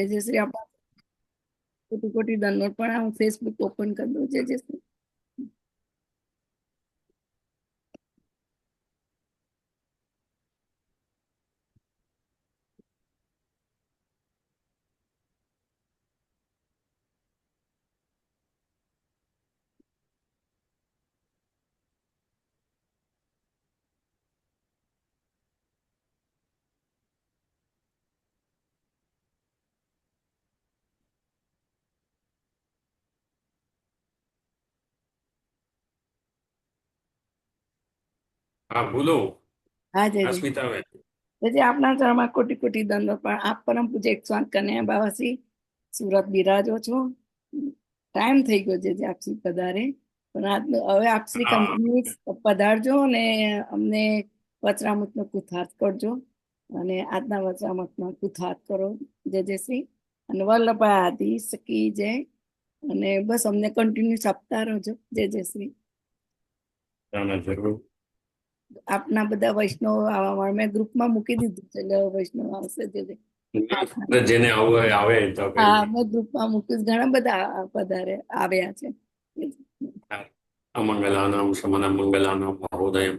જય શ્રી આપણા કોટી કોટી ધન્યવાદ પણ હું ફેસબુક ઓપન કરી દઉં જય શ્રી હા બોલો. હા જય જય અસ્મિતાબેન. જય આપના ચરણમાં કોટી કોટી ધન્યવાદ પણ આપ પરમ પૂજ્ય 108 કન્યા બાવાસી સુરત બિરાજો છો. ટાઈમ થઈ ગયો છે જે આપસી પધારે પણ હવે આપશ્રી હા કન્ટિન્યુઅસ પધારજો અને અમને વચરામૃતનો કુથાર્થ કરજો અને આજના વચરામૃતનો કુથાર્થ કરો જય શ્રી અને વલ્લભા આદિ સકી જય અને બસ અમને કન્ટિન્યુઅસ આપતા રહેજો જય શ્રી ના ના જરૂર. આપના બધા વૈષ્ણવ આવવા મેં ગ્રુપમાં મૂકી દીધું છે એટલે વૈષ્ણવ આવશે જેને આવું હોય આવે તો કઈ હા નહીં. મેં ગ્રુપમાં મૂક્યું છે. ઘણા બધા પધારે આવ્યા છે હા. અમંગલાનામ શમનમ મંગલાનામ મહોદયમ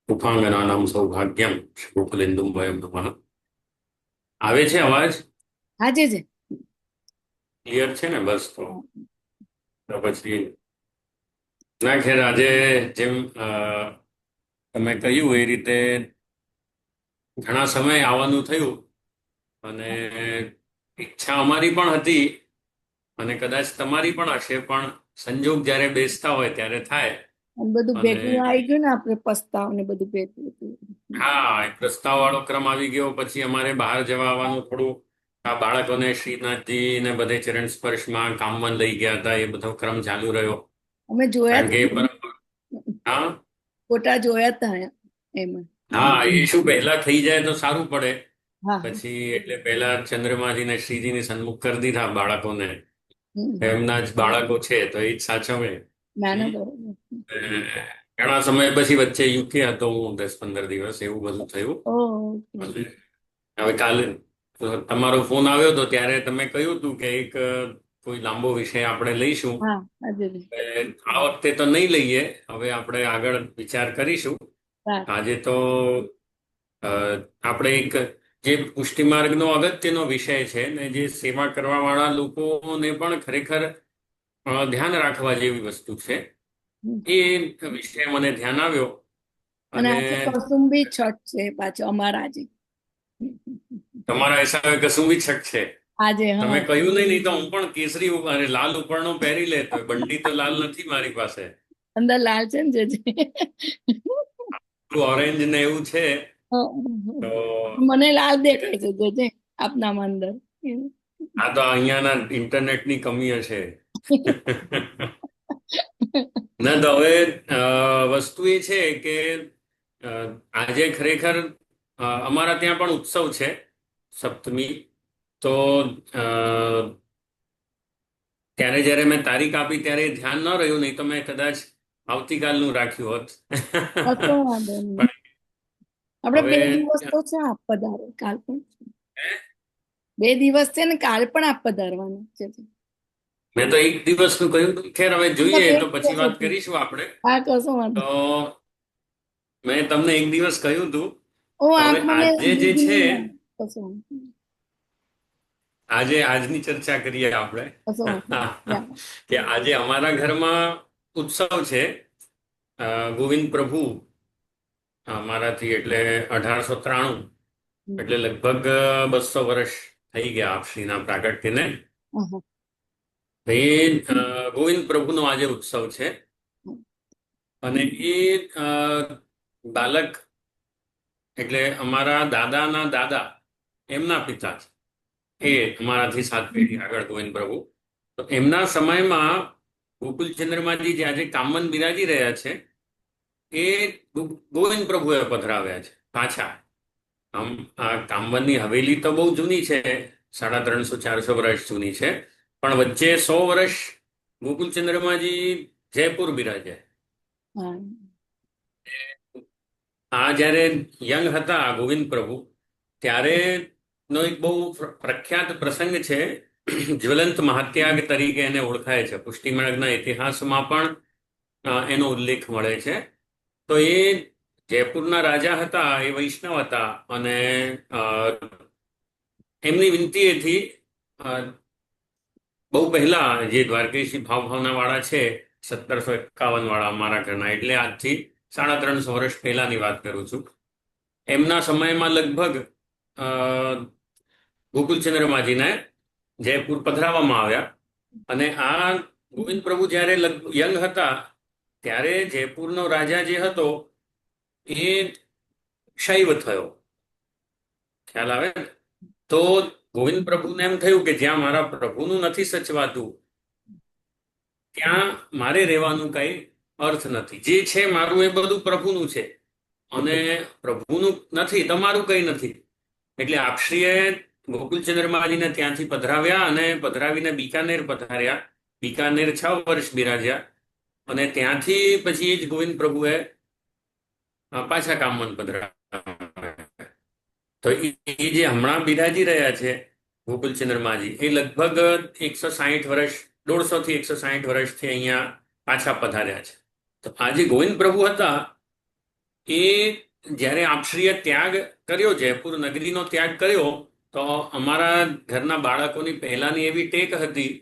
ઉપાંગનાનામ સૌભાગ્યમ શુભલિંદુમ વયમ નમઃ. આવે છે અવાજ? હા જી ક્લિયર છે ને? બસ તો પછી ના ખેર આજે જેમ તમે કહ્યું એ રીતે ઘણા સમય આવવાનું થયું અને ઈચ્છા અમારી પણ હતી અને કદાચ તમારી પણ હશે પણ સંજોગ જ્યારે બેસતા હોય ત્યારે થાય. અને બધું અને ભેગું આવી ગયું ને આપણે પસ્તાવ ને બધું ભેગું હા, એક પ્રસ્તાવ વાળો ક્રમ આવી ગયો પછી અમારે બહાર જવા આવવાનું થોડું આ બાળકોને શ્રીનાથજી ને બધે ચરણ સ્પર્શમાં કામમાં લઈ ગયા હતા એ બધો ક્રમ ચાલુ રહ્યો. અમે જોયા કારણ કે હતા હા ફોટા જોયા હતા એમાં હા એ શું પહેલા થઈ જાય તો સારું પડે. હા હા પછી એટલે પહેલા ચંદ્રમાજી ને શ્રીજીની સન્મુખ કરી દીધા બાળકોને. હમ. એમના જ બાળકો છે તો એ જ સાચવે. ના ના હમ. બરોબર અ, ઘણા સમય પછી વચ્ચે યુકે હતો હું 10-15 દિવસ એવું બધું થયું. ઓકે અને હવે કાલે તમારો ફોન આવ્યો હતો ત્યારે તમે કહ્યું હતું કે એક કોઈ લાંબો વિષય આપણે લઈશું. હા હાજર આ વખતે તો નહીં લઈએ, હવે આપણે આગળ વિચાર કરીશું. સારું આજે તો અ, આપણે એક જે પુષ્ટિ માર્ગનો અગત્યનો વિષય છે ને જે સેવા કરવા વાળા લોકોને પણ ખરેખર ધ્યાન રાખવા જેવી વસ્તુ છે. હમ. એ વિષય મને ધ્યાન આવ્યો અને અને આજે કસુંબી છઠ છે પાછો અમારા આજે તમારા હિસાબે કશું બી શક છે. આજે તમે હા કહ્યું નહીં તો હું પણ કેસરી અને લાલ ઉપરનો પહેરી લેતો. બંડી તો લાલ નથી મારી પાસે. અંદર લાલ છે ને જે ઓરેન્જ ને એવું છે તો મને લાલ દેખાય છે જે આપનામાં અંદર આ તો અહીંયાના ઇન્ટરનેટની કમી હશે. ના તો હવે વસ્તુ એ છે કે અ, આજે ખરેખર અમારા ત્યાં પણ ઉત્સવ છે સપ્તમી. તો અ, ત્યારે જ્યારે મેં તારીખ આપી ત્યારે એ ધ્યાન ન રહ્યું, નહીં તો મેં કદાચ આવતીકાલનું રાખ્યું હોત. કશો વાંધો નહીં પણ આપણે હવે 2 દિવસ તો છે આપ પધારો કાલ પણ 2 દિવસ છે ને કાલ પણ આપ પધારવાનું છે મેં તો એક દિવસનું કહ્યું હતું. ખેર હવે તો જોઈએ બે તો પછી દિવસ વાત હતું કરીશું આપણે. હા કશો વાંધો તો મેં તમને એક દિવસ કહ્યું હતું. ઓ તો હવે આંખ મને આજે જે દીદી છે નહીં કશો વાંધો આજની ચર્ચા કરીએ આપણે. કશો વાંધો કે આજે અમારા ઘરમાં ઉત્સવ છે. ગોવિંદ પ્રભુ મારાથી એટલે 1893, એટલે લગભગ 200 વર્ષ થઈ ગયા આપશ્રીના પ્રાગટ્યને. હા એ ગોવિંદ પ્રભુનો આજે ઉત્સવ છે અને એ બાલક એટલે અમારા દાદાના દાદા એમના પિતા છે. એ અમારાથી 7 પેઢી આગળ ગોવિંદ પ્રભુ. તો એમના સમયમાં ગોકુલચંદ્રમાજી જે આજે કામન બિરાજી રહ્યા છે એ ગોવિંદ પ્રભુએ પધરાવ્યા છે પાછા. આમ આ કામવનની હવેલી તો બહુ જૂની છે, 350-400 વર્ષ જૂની છે. પણ વચ્ચે 100 વર્ષ ગોકુલચંદ્રમાજી જયપુર બિરાજ્યા. હા આ જ્યારે યંગ હતા ગોવિંદ પ્રભુ ત્યારે નો એક બહુ પ્રખ્યાત પ્રસંગ છે. જ્વલંત મહાત્યાગ તરીકે એને ઓળખાય છે. પુષ્ટિમાર્ગના ઇતિહાસમાં પણ એનો ઉલ્લેખ મળે છે. તો એ જયપુરના રાજા હતા, એ વૈષ્ણવ હતા, અને અ, એમની વિનંતી હતી, અ, બહુ પહેલા જે દ્વારકેશી ભાવના વાળા છે, 1751 વાળા અમારા ઘરના, એટલે આજથી 350 વર્ષ પહેલાની વાત કરું છું. એમના સમયમાં લગભગ અ, ગોકુલચંદ્ર માજીને જયપુર પધરાવવામાં આવ્યા. અને આ ગોવિંદ પ્રભુ જ્યારે યંગ હતા ત્યારે જયપુરનો રાજા જે હતો એ શૈવ થયો. ખ્યાલ આવે ને? તો ગોવિંદ પ્રભુને એમ થયું કે જ્યાં મારા પ્રભુનું નથી સચવાતું ત્યાં મારે રહેવાનું કઈ અર્થ નથી. જે છે મારું એ બધું પ્રભુનું છે, અને પ્રભુનું નથી, તમારું કઈ નથી. એટલે આપશ્રીએ ગોકુલચંદ્ર મહારાજને ત્યાંથી પધરાવ્યા અને પધરાવીને બિકાનેર પધાર્યા. બિકાનેર 6 વર્ષ બિરાજ્યા, અને ત્યાંથી પછી એ જ ગોવિંદ પ્રભુએ પાછા કામમાં પધરાવ્યા. તો એ જે હમણાં બિરાજી રહ્યા છે ગોકુલચંદ્ર માજી, એ લગભગ 160 વર્ષ, 150 થી 160 વર્ષથી અહીંયા પાછા પધાર્યા છે. તો આ જે ગોવિંદ પ્રભુ હતા એ જ્યારે આપશ્રીએ ત્યાગ કર્યો, જયપુર નગરીનો ત્યાગ કર્યો, તો અમારા ઘરના બાળકોની પહેલાની એવી ટેક હતી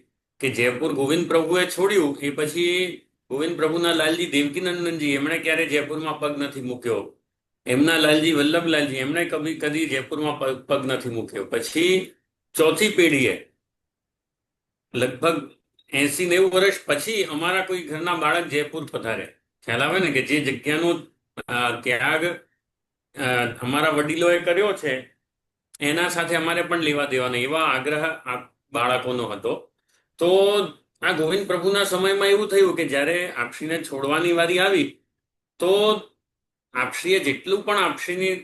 કે જયપુર ગોવિંદ પ્રભુએ છોડ્યું એ પછી ગોવિંદ પ્રભુના લાલજી દેવકીનંદનજી એમણે ક્યારે જયપુરમાં પગ નથી મૂક્યો. એમના લાલજી વલ્લભલાલજી એમણે કદી જયપુરમાં પગ નથી મૂક્યો. પછી ચોથી પેઢીએ લગભગ 80-90 વર્ષ પછી અમારા કોઈ ઘરના બાળક જયપુર પધારે. ખ્યાલ આવે ને કે જે જગ્યાનો ત્યાગ અમારા વડીલોએ કર્યો છે એના સાથે અમારે પણ લેવા દેવાનો, એવા આગ્રહ આ બાળકોનો હતો. તો આ ગોવિંદ પ્રભુના સમયમાં એવું થયું કે જ્યારે આપશ્રીને છોડવાની વારી આવી તો આપશ્રીએ જેટલું પણ આપશ્રીની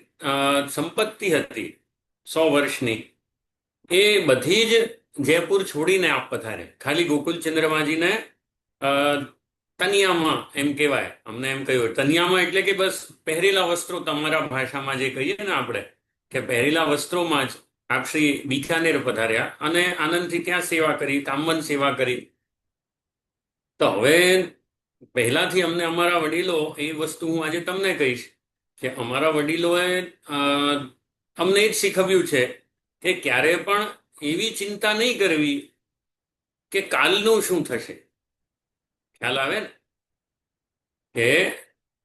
સંપત્તિ હતી 100 વર્ષની, એ બધી જ જયપુર છોડીને આપ પધારે. ખાલી ગોકુલચંદ્રમાજીને તનિયામાં એમ કહેવાય, અમને એમ કહ્યું તનિયામાં એટલે કે બસ પહેરેલા વસ્ત્રો, તમારા ભાષામાં જે કહીએ ને આપણે કે પહેરેલા વસ્ત્રોમાં જ આપશ્રી બિકાનેર પધાર્યા અને આનંદથી ત્યાં સેવા કરી, કામવન સેવા કરી. તો હવે પહેલાથી અમને અમારા વડીલો, એ વસ્તુ હું આજે તમને કહીશ કે અમારા વડીલોએ અમને જ શીખવ્યું છે કે ક્યારે પણ એવી ચિંતા નહીં કરવી કે કાલનું શું થશે. ખ્યાલ આવે ને? કે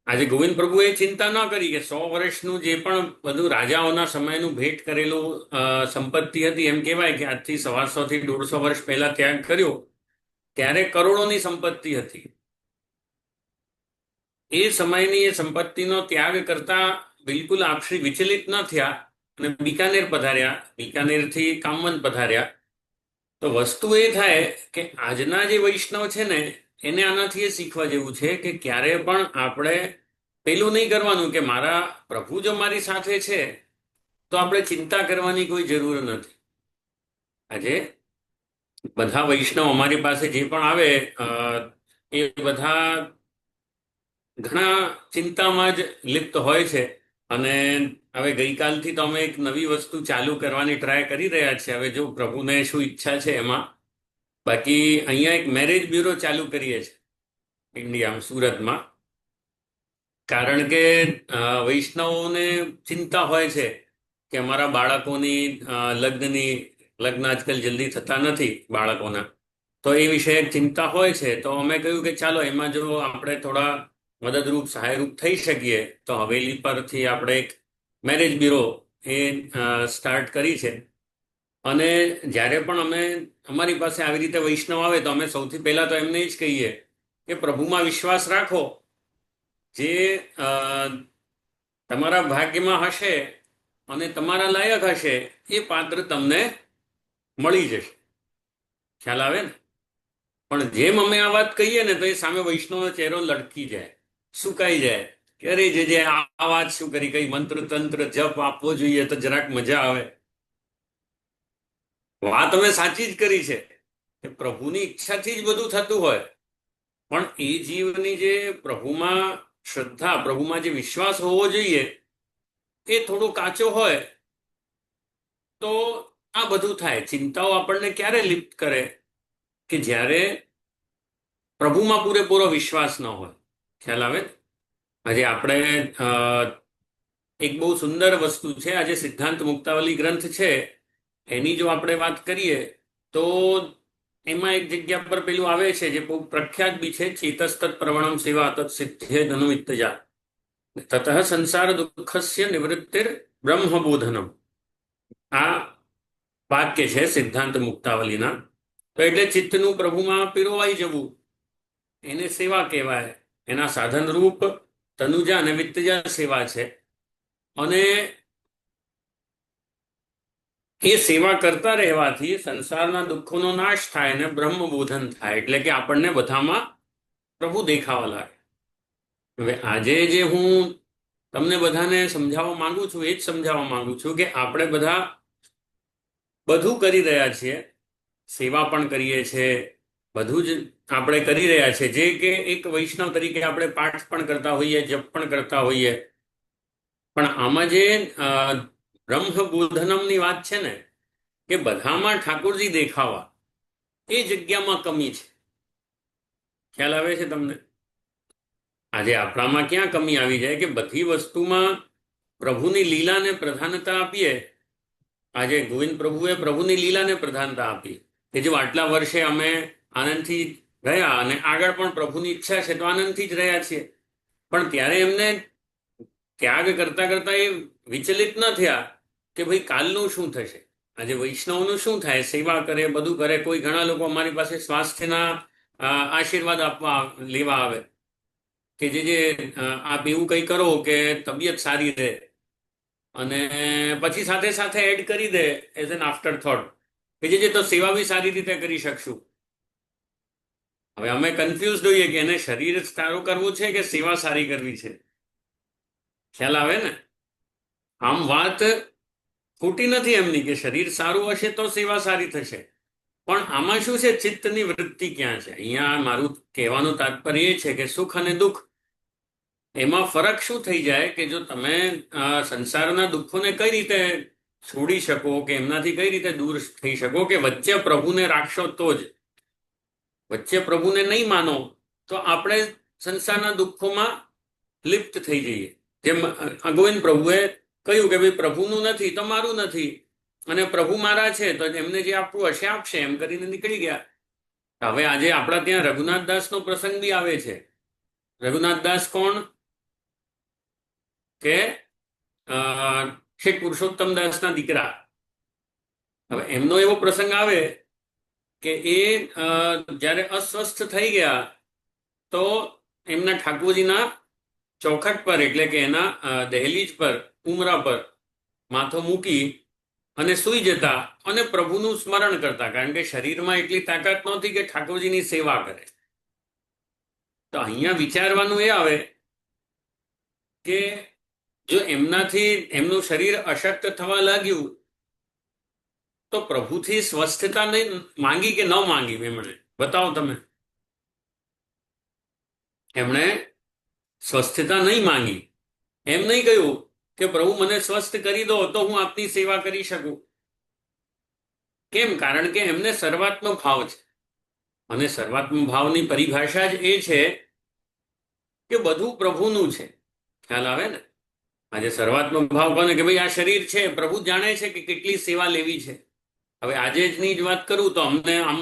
આજે ગોવિંદ પ્રભુએ ચિંતા ન કરી કે 100 વર્ષનું જે પણ બધું રાજાઓના સમયનું ભેટ કરેલું સંપત્તિ હતી, એમ કહેવાય કે આજથી 125 થી 150 વર્ષ પહેલા ત્યાગ કર્યો ત્યારે કરોડોની સંપત્તિ હતી. એ સમયની એ સંપત્તિનો ત્યાગ કરતા બિલકુલ આપશ્રી વિચલિત ન થયા અને બિકાનેર પધાર્યા, બિકાનેરથી કામવન પધાર્યા. તો વસ્તુ એ થાય કે આજના જે વૈષ્ણવ છે ને એને આનાથી એ શીખવા જેવું છે કે ક્યારે પણ આપણે પેલું નહીં કરવાનું કે મારા પ્રભુ જો મારી સાથે છે તો આપણે ચિંતા કરવાની કોઈ જરૂર નથી. આજે બધા વૈષ્ણવ અમારી પાસે જે પણ આવે એ બધા ઘણા ચિંતામાં જ લિપ્ત હોય છે. અને હવે ગઈકાલથી તો અમે એક નવી વસ્તુ ચાલુ કરવાની ટ્રાય કરી રહ્યા છીએ. હવે જો પ્રભુને શું ઈચ્છા છે એમાં. બાકી અહીંયા એક મેરેજ બ્યુરો ચાલુ કરીએ છીએ ઇન્ડિયામાં, સુરતમાં. કારણ કે વૈષ્ણવોને ચિંતા હોય છે કે અમારા બાળકોની લગ્ન આજકાલ જલ્દી થતા નથી બાળકોના, તો એ વિશે ચિંતા હોય છે. તો અમે કહ્યું કે ચાલો એમાં જો આપણે થોડા મદદરૂપ સહાયરૂપ થઈ શકીએ તો હવેલી પરથી આપણે એક મેરેજ બ્યુરો એ સ્ટાર્ટ કરી છે. અને જ્યારે પણ અમે અમારી પાસે આવી રીતે વૈષ્ણવ આવે તો અમે સૌથી પહેલા તો એમને જ કહીએ કે પ્રભુમાં વિશ્વાસ રાખો, જે તમારા ભાગ્યમાં હશે અને તમારા લાયક હશે એ પાત્ર તમને મળી જશે. ખ્યાલ આવે ને? પણ જેમ અમે આ વાત કહીએ ને તો એ સામે વૈષ્ણવનો ચહેરો લટકી જાય, સુકાઈ જાય કે અરે જે આ વાત શું કરી, કઈ મંત્ર તંત્ર જપ આપવો જોઈએ તો જરાક મજા આવે. વાત અમે સાચી જ કરી છે કે પ્રભુની ઈચ્છાથી જ બધું થતું હોય, પણ એ જીવની જે પ્રભુમાં શ્રદ્ધા, પ્રભુમાં જે વિશ્વાસ હોવો જોઈએ એ થોડો કાચો હોય તો તો આ બધું થાય. ચિંતાઓ આપણને ક્યારે લિપ્ત કરે? કે જ્યારે પ્રભુમાં પૂરેપૂરો વિશ્વાસ ન હોય. ખ્યાલ આવે? આજે આપણે એક બહુ સુંદર વસ્તુ છે, આજે સિદ્ધાંત મુક્તાવલી ગ્રંથ છે એની જો આપણે વાત કરીએ તો એમાં એક જગ્યા પર પેલું આવે છે જે બહુ પ્રખ્યાત બી છે, ચેતસ્તત પ્રવણમ સેવા તત સિદ્ધે ધનુમિત્તજા તતઃ સંસાર દુઃખસ્ય નિવૃત્તિર બ્રહ્મબોધનમ. આ વાક્ય છે સિદ્ધાંત મુક્તાવલીના. તો એટલે ચિત્તનું પ્રભુમાં પીરોવાઈ જવું એને સેવા કહેવાય. એના સાધન રૂપ તનુજા અને વિત્તજા સેવા છે. અને એ સેવા કરતા રહેવાથી સંસારના દુઃખોનો નાશ થાય અને બ્રહ્મબોધન થાય, એટલે કે આપણને બધામાં પ્રભુ દેખાવા લાગે. હવે આજે જે હું તમને બધાને સમજાવવા માંગુ છું એ જ સમજાવવા માંગુ છું કે આપણે બધા બધું કરી રહ્યા છીએ, સેવા પણ કરીએ છીએ, બધું જ આપણે કરી રહ્યા છીએ, જે કે એક વૈષ્ણવ તરીકે આપણે પાઠ પણ કરતા હોઈએ, જપ પણ કરતા હોઈએ. પણ આમાં જે બ્રહ્મબોધનમની વાત છે ને, કે બધામાં ઠાકોરજી દેખાવા, એ જગ્યામાં કમી છે. ખ્યાલ આવે છે તમને? આજે આપણામાં ક્યાં કમી આવી જાય કે બધી વસ્તુમાં પ્રભુની લીલાને પ્રધાનતા આપીએ. આજે ગોવિંદ પ્રભુએ પ્રભુની લીલાને પ્રધાનતા આપી કે જો આટલા વર્ષે અમે આનંદથી રહ્યા અને આગળ પણ પ્રભુની ઈચ્છા છે તો આનંદથી જ રહ્યા છીએ. પણ ત્યારે એમને ત્યાગ કરતા કરતા એ વિચલિત ન થયા કે ભાઈ કાલનું શું થશે. આજે વૈષ્ણવનું શું થાય? સેવા કરે, બધું કરે. કોઈ ઘણા લોકો અમારી પાસે સ્વાસ્થ્યના આશીર્વાદ આપવા લેવા આવે કે જે આપ એવું કંઈ કરો કે તબિયત સારી રહે, અને પછી સાથે સાથે એડ કરી દે એઝ એન આફ્ટર થોટ કે જે તો સેવા બી સારી રીતે કરી શકશું. હવે અમે કન્ફ્યુઝ હોઈએ કે એને શરીર સારું કરવું છે કે સેવા સારી કરવી છે. ખ્યાલ આવે ને? આમ વાત ખોટી નથી એમની કે શરીર સારું હશે તો સેવા સારી થશે, પણ આમાં શું છે? ચિત્તની વૃત્તિ ક્યાં છે? અહીંયા મારું કહેવાનું તાત્પર્ય એ છે કે સુખ અને દુઃખ એમાં ફરક શું થઈ જાય કે જો તમે સંસારના દુઃખોને કઈ રીતે છોડી શકો, કે એમનાથી કઈ રીતે દૂર થઈ શકો, કે વચ્ચે પ્રભુને રાખશો તો જ. વચ્ચે પ્રભુને નહીં માનો તો આપણે સંસારના દુઃખોમાં લિપ્ત થઈ જઈએ. જેમ ગોવિંદ પ્રભુએ કહ્યું કે ભાઈ પ્રભુનું નથી તો મારું નથી, અને પ્રભુ મારા છે તો એમને જે આપવું હશે આપશે, એમ કરીને નીકળી ગયા. હવે આજે આપણા ત્યાં રઘુનાથદાસનો પ્રસંગ બી આવે છે. રઘુનાથદાસ કોણ? કે શેઠ પુરુષોત્તમ દાસના દીકરા. હવે એમનો એવો પ્રસંગ આવે કે એ જ્યારે અસ્વસ્થ થઈ ગયા તો એમના ઠાકોરજીના ચોખટ પર, એટલે કે એના દહેલીજ પર, ઉમરા પર માથો મૂકી અને સૂઈ જતા અને પ્રભુનું સ્મરણ કરતા, કારણ કે શરીરમાં એટલી તાકાત નહોતી કે ઠાકોરજીની સેવા કરે. તો અહીંયા વિચારવાનું એ આવે કે જો એમનાથી એમનું શરીર અશક્ત થવા લાગ્યું તો પ્રભુથી સ્વસ્થતા નહીં માંગી કે ન માંગી? એમણે બતાવો તમે. એમણે સ્વસ્થતા નહીં માંગી. એમ નહીં કહ્યું કે પ્રભુ મને સ્વસ્થ કરી દો તો હું આપની સેવા કરી શકું. કેમ? કારણ કે એમને સર્વાત્મ ભાવ છે, અને સર્વાત્મ ભાવની પરિભાષા જ એ છે કે બધું પ્રભુનું છે. ખ્યાલ આવે ને? આજે સર્વાત્મ ભાવ કોને? કે ભાઈ આ શરીર છે, પ્રભુ જાણે છે કે કેટલી સેવા લેવી છે. હવે આજે જ ની જ વાત કરું તો અમને આમ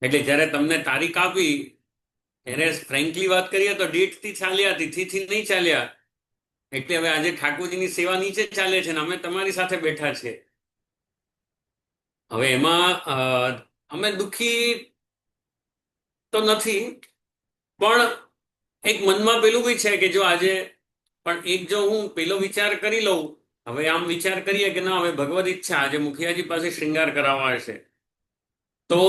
એટલે જ્યારે તમને તારીખ આપી ત્યારે ફ્રેન્કલી વાત કરીએ તો ડેટથી ચાલ્યા, તિથિથી નહીં ચાલ્યા. એટલે હવે આજે ઠાકોરજીની સેવા નીચે ચાલે છે ને અમે તમારી સાથે બેઠા છીએ. હવે એમાં અમે દુઃખી તો નથી, પણ એક મનમાં પેલું બી છે કે જો આજે પણ એક જો હું પેલો વિચાર કરી લઉં, હવે આમ વિચાર કરીએ કે ના હવે ભગવદ ઈચ્છા આજે મુખિયાજી પાસે શ્રૃંગાર કરાવવા હશે તો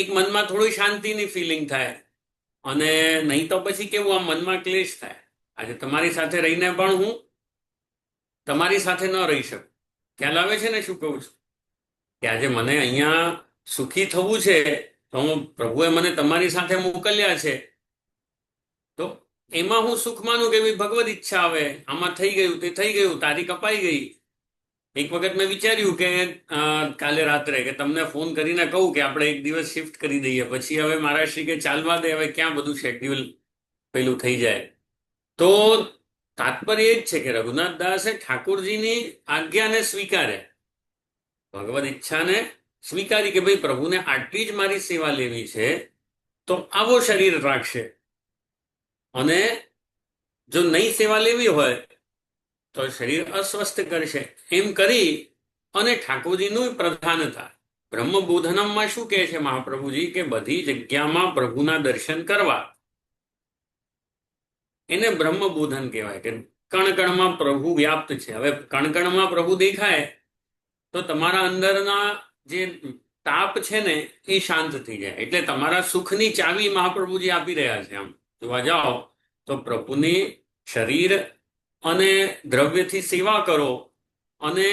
એક મનમાં થોડી શાંતિની ફિલિંગ થાય, અને નહીં તો પછી કેવું આમ મનમાં ક્લેશ થાય. આજે તમારી સાથે રહીને પણ હું તમારી સાથે ન રહી શકું. ખ્યાલ આવે છે ને શું કહું છું? કે આજે મને અહીંયા સુખી થવું છે તો હું પ્રભુએ મને તમારી સાથે મોકલ્યા છે, તો એમાં હું સુખ માનું કે ભગવદ ઈચ્છા આવે, આમાં થઈ ગયું તે થઈ ગયું, તારીખ અપાઈ ગઈ. એક વખત મેં વિચાર્યું કે કાલે રાત્રે કે તમને ફોન કરીને કહું કે આપણે એક દિવસ શિફ્ટ કરી દઈએ, પછી હવે મારા શ્રી કે ચાલવા દે, હવે ક્યાં બધું શેડ્યુલ પેલું થઈ જાય. તો તાત્પર્ય એ જ છે કે રઘુનાથ દાસે ઠાકોરજીની આજ્ઞાને સ્વીકારે, ભગવદ ઈચ્છાને સ્વીકારી કે ભાઈ પ્રભુને આટલી જ મારી સેવા લેવી છે તો આવો શરીર રાખશે, અને જો નહીં સેવા લેવી હોય તો શરીર અસ્વસ્થ કરશે. એમ કરી અને ઠાકોરજીનું પ્રધાનતા. બ્રહ્મબોધનમમાં શું કહે છે મહાપ્રભુજી કે બધી જગ્યામાં પ્રભુના દર્શન કરવા, એને બ્રહ્મબોધન કહેવાય કે કણકણમાં પ્રભુ વ્યાપ્ત છે. હવે કણકણમાં પ્રભુ દેખાય તો તમારા અંદરના જે તાપ છે ને એ શાંત થઈ જાય. એટલે તમારા સુખની ચાવી મહાપ્રભુજી આપી રહ્યા છે. આમ જોવા જાઓ તો પ્રભુની શરીર અને દ્રવ્યથી સેવા કરો, અને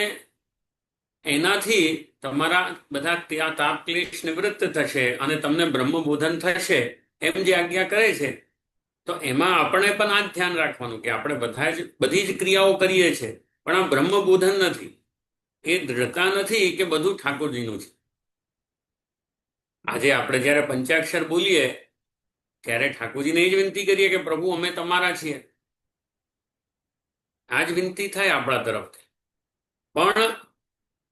એનાથી તમારા બધા તાપ ક્લેશ નિવૃત્ત થશે અને તમને બ્રહ્મબોધન થશે એમ જે આજ્ઞા કરે છે. તો એમાં આપણે પણ આ જ ધ્યાન રાખવાનું કે આપણે બધી જ ક્રિયાઓ કરીએ છીએ, પણ આ બ્રહ્મબોધન નથી, એ દ્રઢતા નથી કે બધું ઠાકોરજીનું છે. આજે આપણે જ્યારે પંચાક્ષર બોલીએ ત્યારે ઠાકોરજીને એ જ વિનંતી કરીએ કે પ્રભુ અમે તમારા છીએ, આ જ વિનંતી થાય આપણા તરફથી. પણ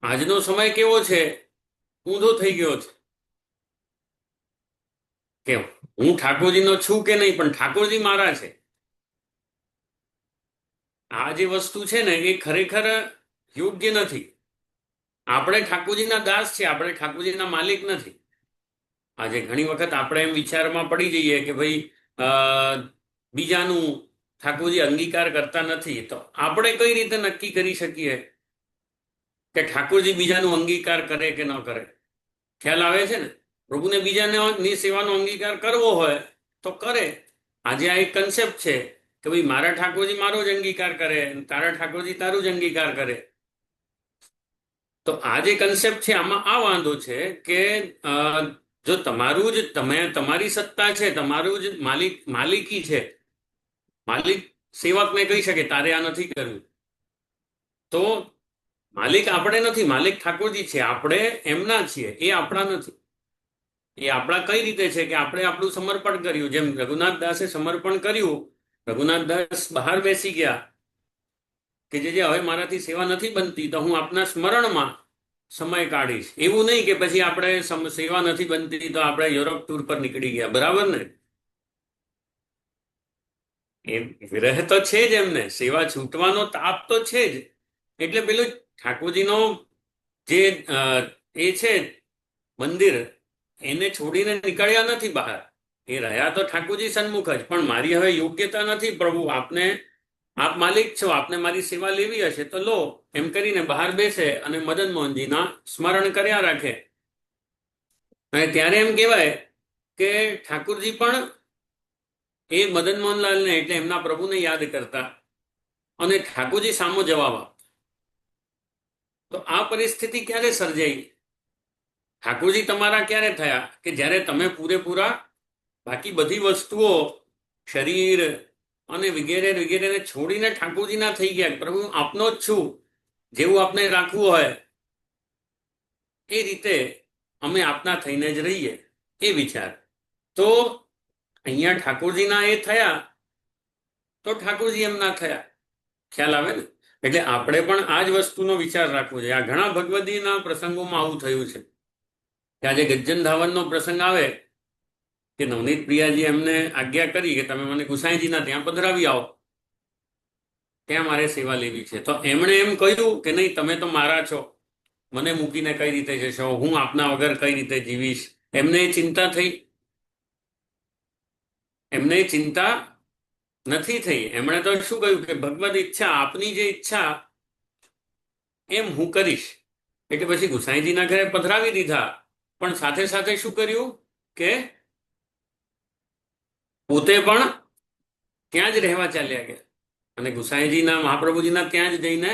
આજનો સમય કેવો છે, ઊંધો થઈ ગયો છે કે હું ઠાકોરજીનો છું કે નહીં, પણ ઠાકોરજી મારા છે. આ જે વસ્તુ છે ને એ ખરેખર યોગ્ય નથી. આપણે ઠાકોરજીના દાસ છીએ, આપણે ઠાકોરજીના માલિક નથી. આજે ઘણી વખત આપણે એમ વિચારમાં પડી જઈએ કે ભાઈ બીજાનું ઠાકોરજી અંગીકાર કરતા નથી, તો આપણે કઈ રીતે નક્કી કરી શકીએ કે ઠાકોરજી બીજાનું અંગીકાર કરે કે ન કરે? ખ્યાલ આવે છે ને? પ્રભુને બીજાની સેવાનો અંગીકાર કરવો હોય તો કરે. આજે આ એક કન્સેપ્ટ છે કે ભાઈ મારા ઠાકોરજી મારો જ અંગીકાર કરે, તારા ઠાકોરજી તારું જ અંગીકાર કરે. તો આ જે કન્સેપ્ટ છે આમાં આ વાંધો છે કે જો તમારું જ તમારી સત્તા છે, તમારું જ માલિકી છે, માલિક સેવકને કહી શકે તારે આ નથી કરવું, તો માલિક આપણે નથી, માલિક ઠાકોરજી છે, આપણે એમના છીએ, એ આપણા નથી. એ આપણા કઈ રીતે છે કે આપણે આપણું સમર્પણ કર્યું, જેમ રઘુનાથ દાસે સમર્પણ કર્યું. રઘુનાથ દાસ બહાર બેસી ગયા કે જે હવે મારાથી સેવા નથી બનતી તો હું આપના સ્મરણમાં સમય કાઢીશ. એવું નહીં કે પછી આપણે સેવા નથી બનતી તો આપણે યુરોપ ટૂર પર નીકળી ગયા, બરાબર ને? એ વિરહ તો છે જ, એમને સેવા છૂટવાનો તાપ તો છે જ. એટલે પેલું ઠાકોરજીનો જે એ છે મંદિર, એને છોડીને નીકળ્યા નથી બહાર, એ રહ્યા તો ઠાકોરજી સન્મુખ જ. પણ મારી હવે યોગ્યતા નથી પ્રભુ, આપ માલિક છો, આપને મારી સેવા લેવી હશે તો લો, એમ કરીને બહાર બેસે અને મદન મોહનજીના સ્મરણ કર્યા રાખે. અને ત્યારે એમ કહેવાય કે ઠાકોરજી પણ એ મદન મોહનલાલને એટલે એમના પ્રભુને યાદ કરતા અને ઠાકોરજી સામો જવાબ આપતા. તો આ પરિસ્થિતિ ક્યારે સર્જાઈ? ઠાકોરજી તમારા ક્યારે થયા? કે જ્યારે તમે પૂરેપૂરા બાકી બધી વસ્તુઓ, શરીર અને વગેરે વગેરેને છોડીને ઠાકોરજીના થઈ ગયા. પ્રભુ આપનો જ છું, જેવું આપને રાખવું હોય એ રીતે અમે આપના થઈને જ રહીએ, એ વિચાર. તો અહીંયા ઠાકોરજીના એ થયા તો ઠાકોરજી એમના થયા. ખ્યાલ આવે ને? એટલે આપણે પણ આ જ વસ્તુનો વિચાર રાખવો જોઈએ. આ ઘણા ભગવદીના પ્રસંગોમાં આવું થયું છે કે આજે ગજ્જન ધાવનનો પ્રસંગ આવે કે નવનીત પ્રિયાજી એમને આજ્ઞા કરી કે તમે મને ગુસાઈજીના ત્યાં પધરાવી આવો, ત્યાં મારે સેવા લેવી છે. તો એમણે એમ કહ્યું કે નહીં, તમે તો મારા છો, મને મૂકીને કઈ રીતે જશો, હું આપના વગર કઈ રીતે જીવીશ? એમને ચિંતા થઈ? એમને ચિંતા નથી થઈ. એમણે તો શું કહ્યું કે ભગવદ ઈચ્છા, આપની જે ઈચ્છા એમ હું કરીશ. એટલે પછી ગુસાઈજીના ઘરે પધરાવી દીધા, પણ સાથે સાથે શું કર્યું કે પોતે પણ ત્યાં જ રહેવા ચાલ્યા ગયા અને ગુસાઈજીના મહાપ્રભુજીના ત્યાં જ જઈને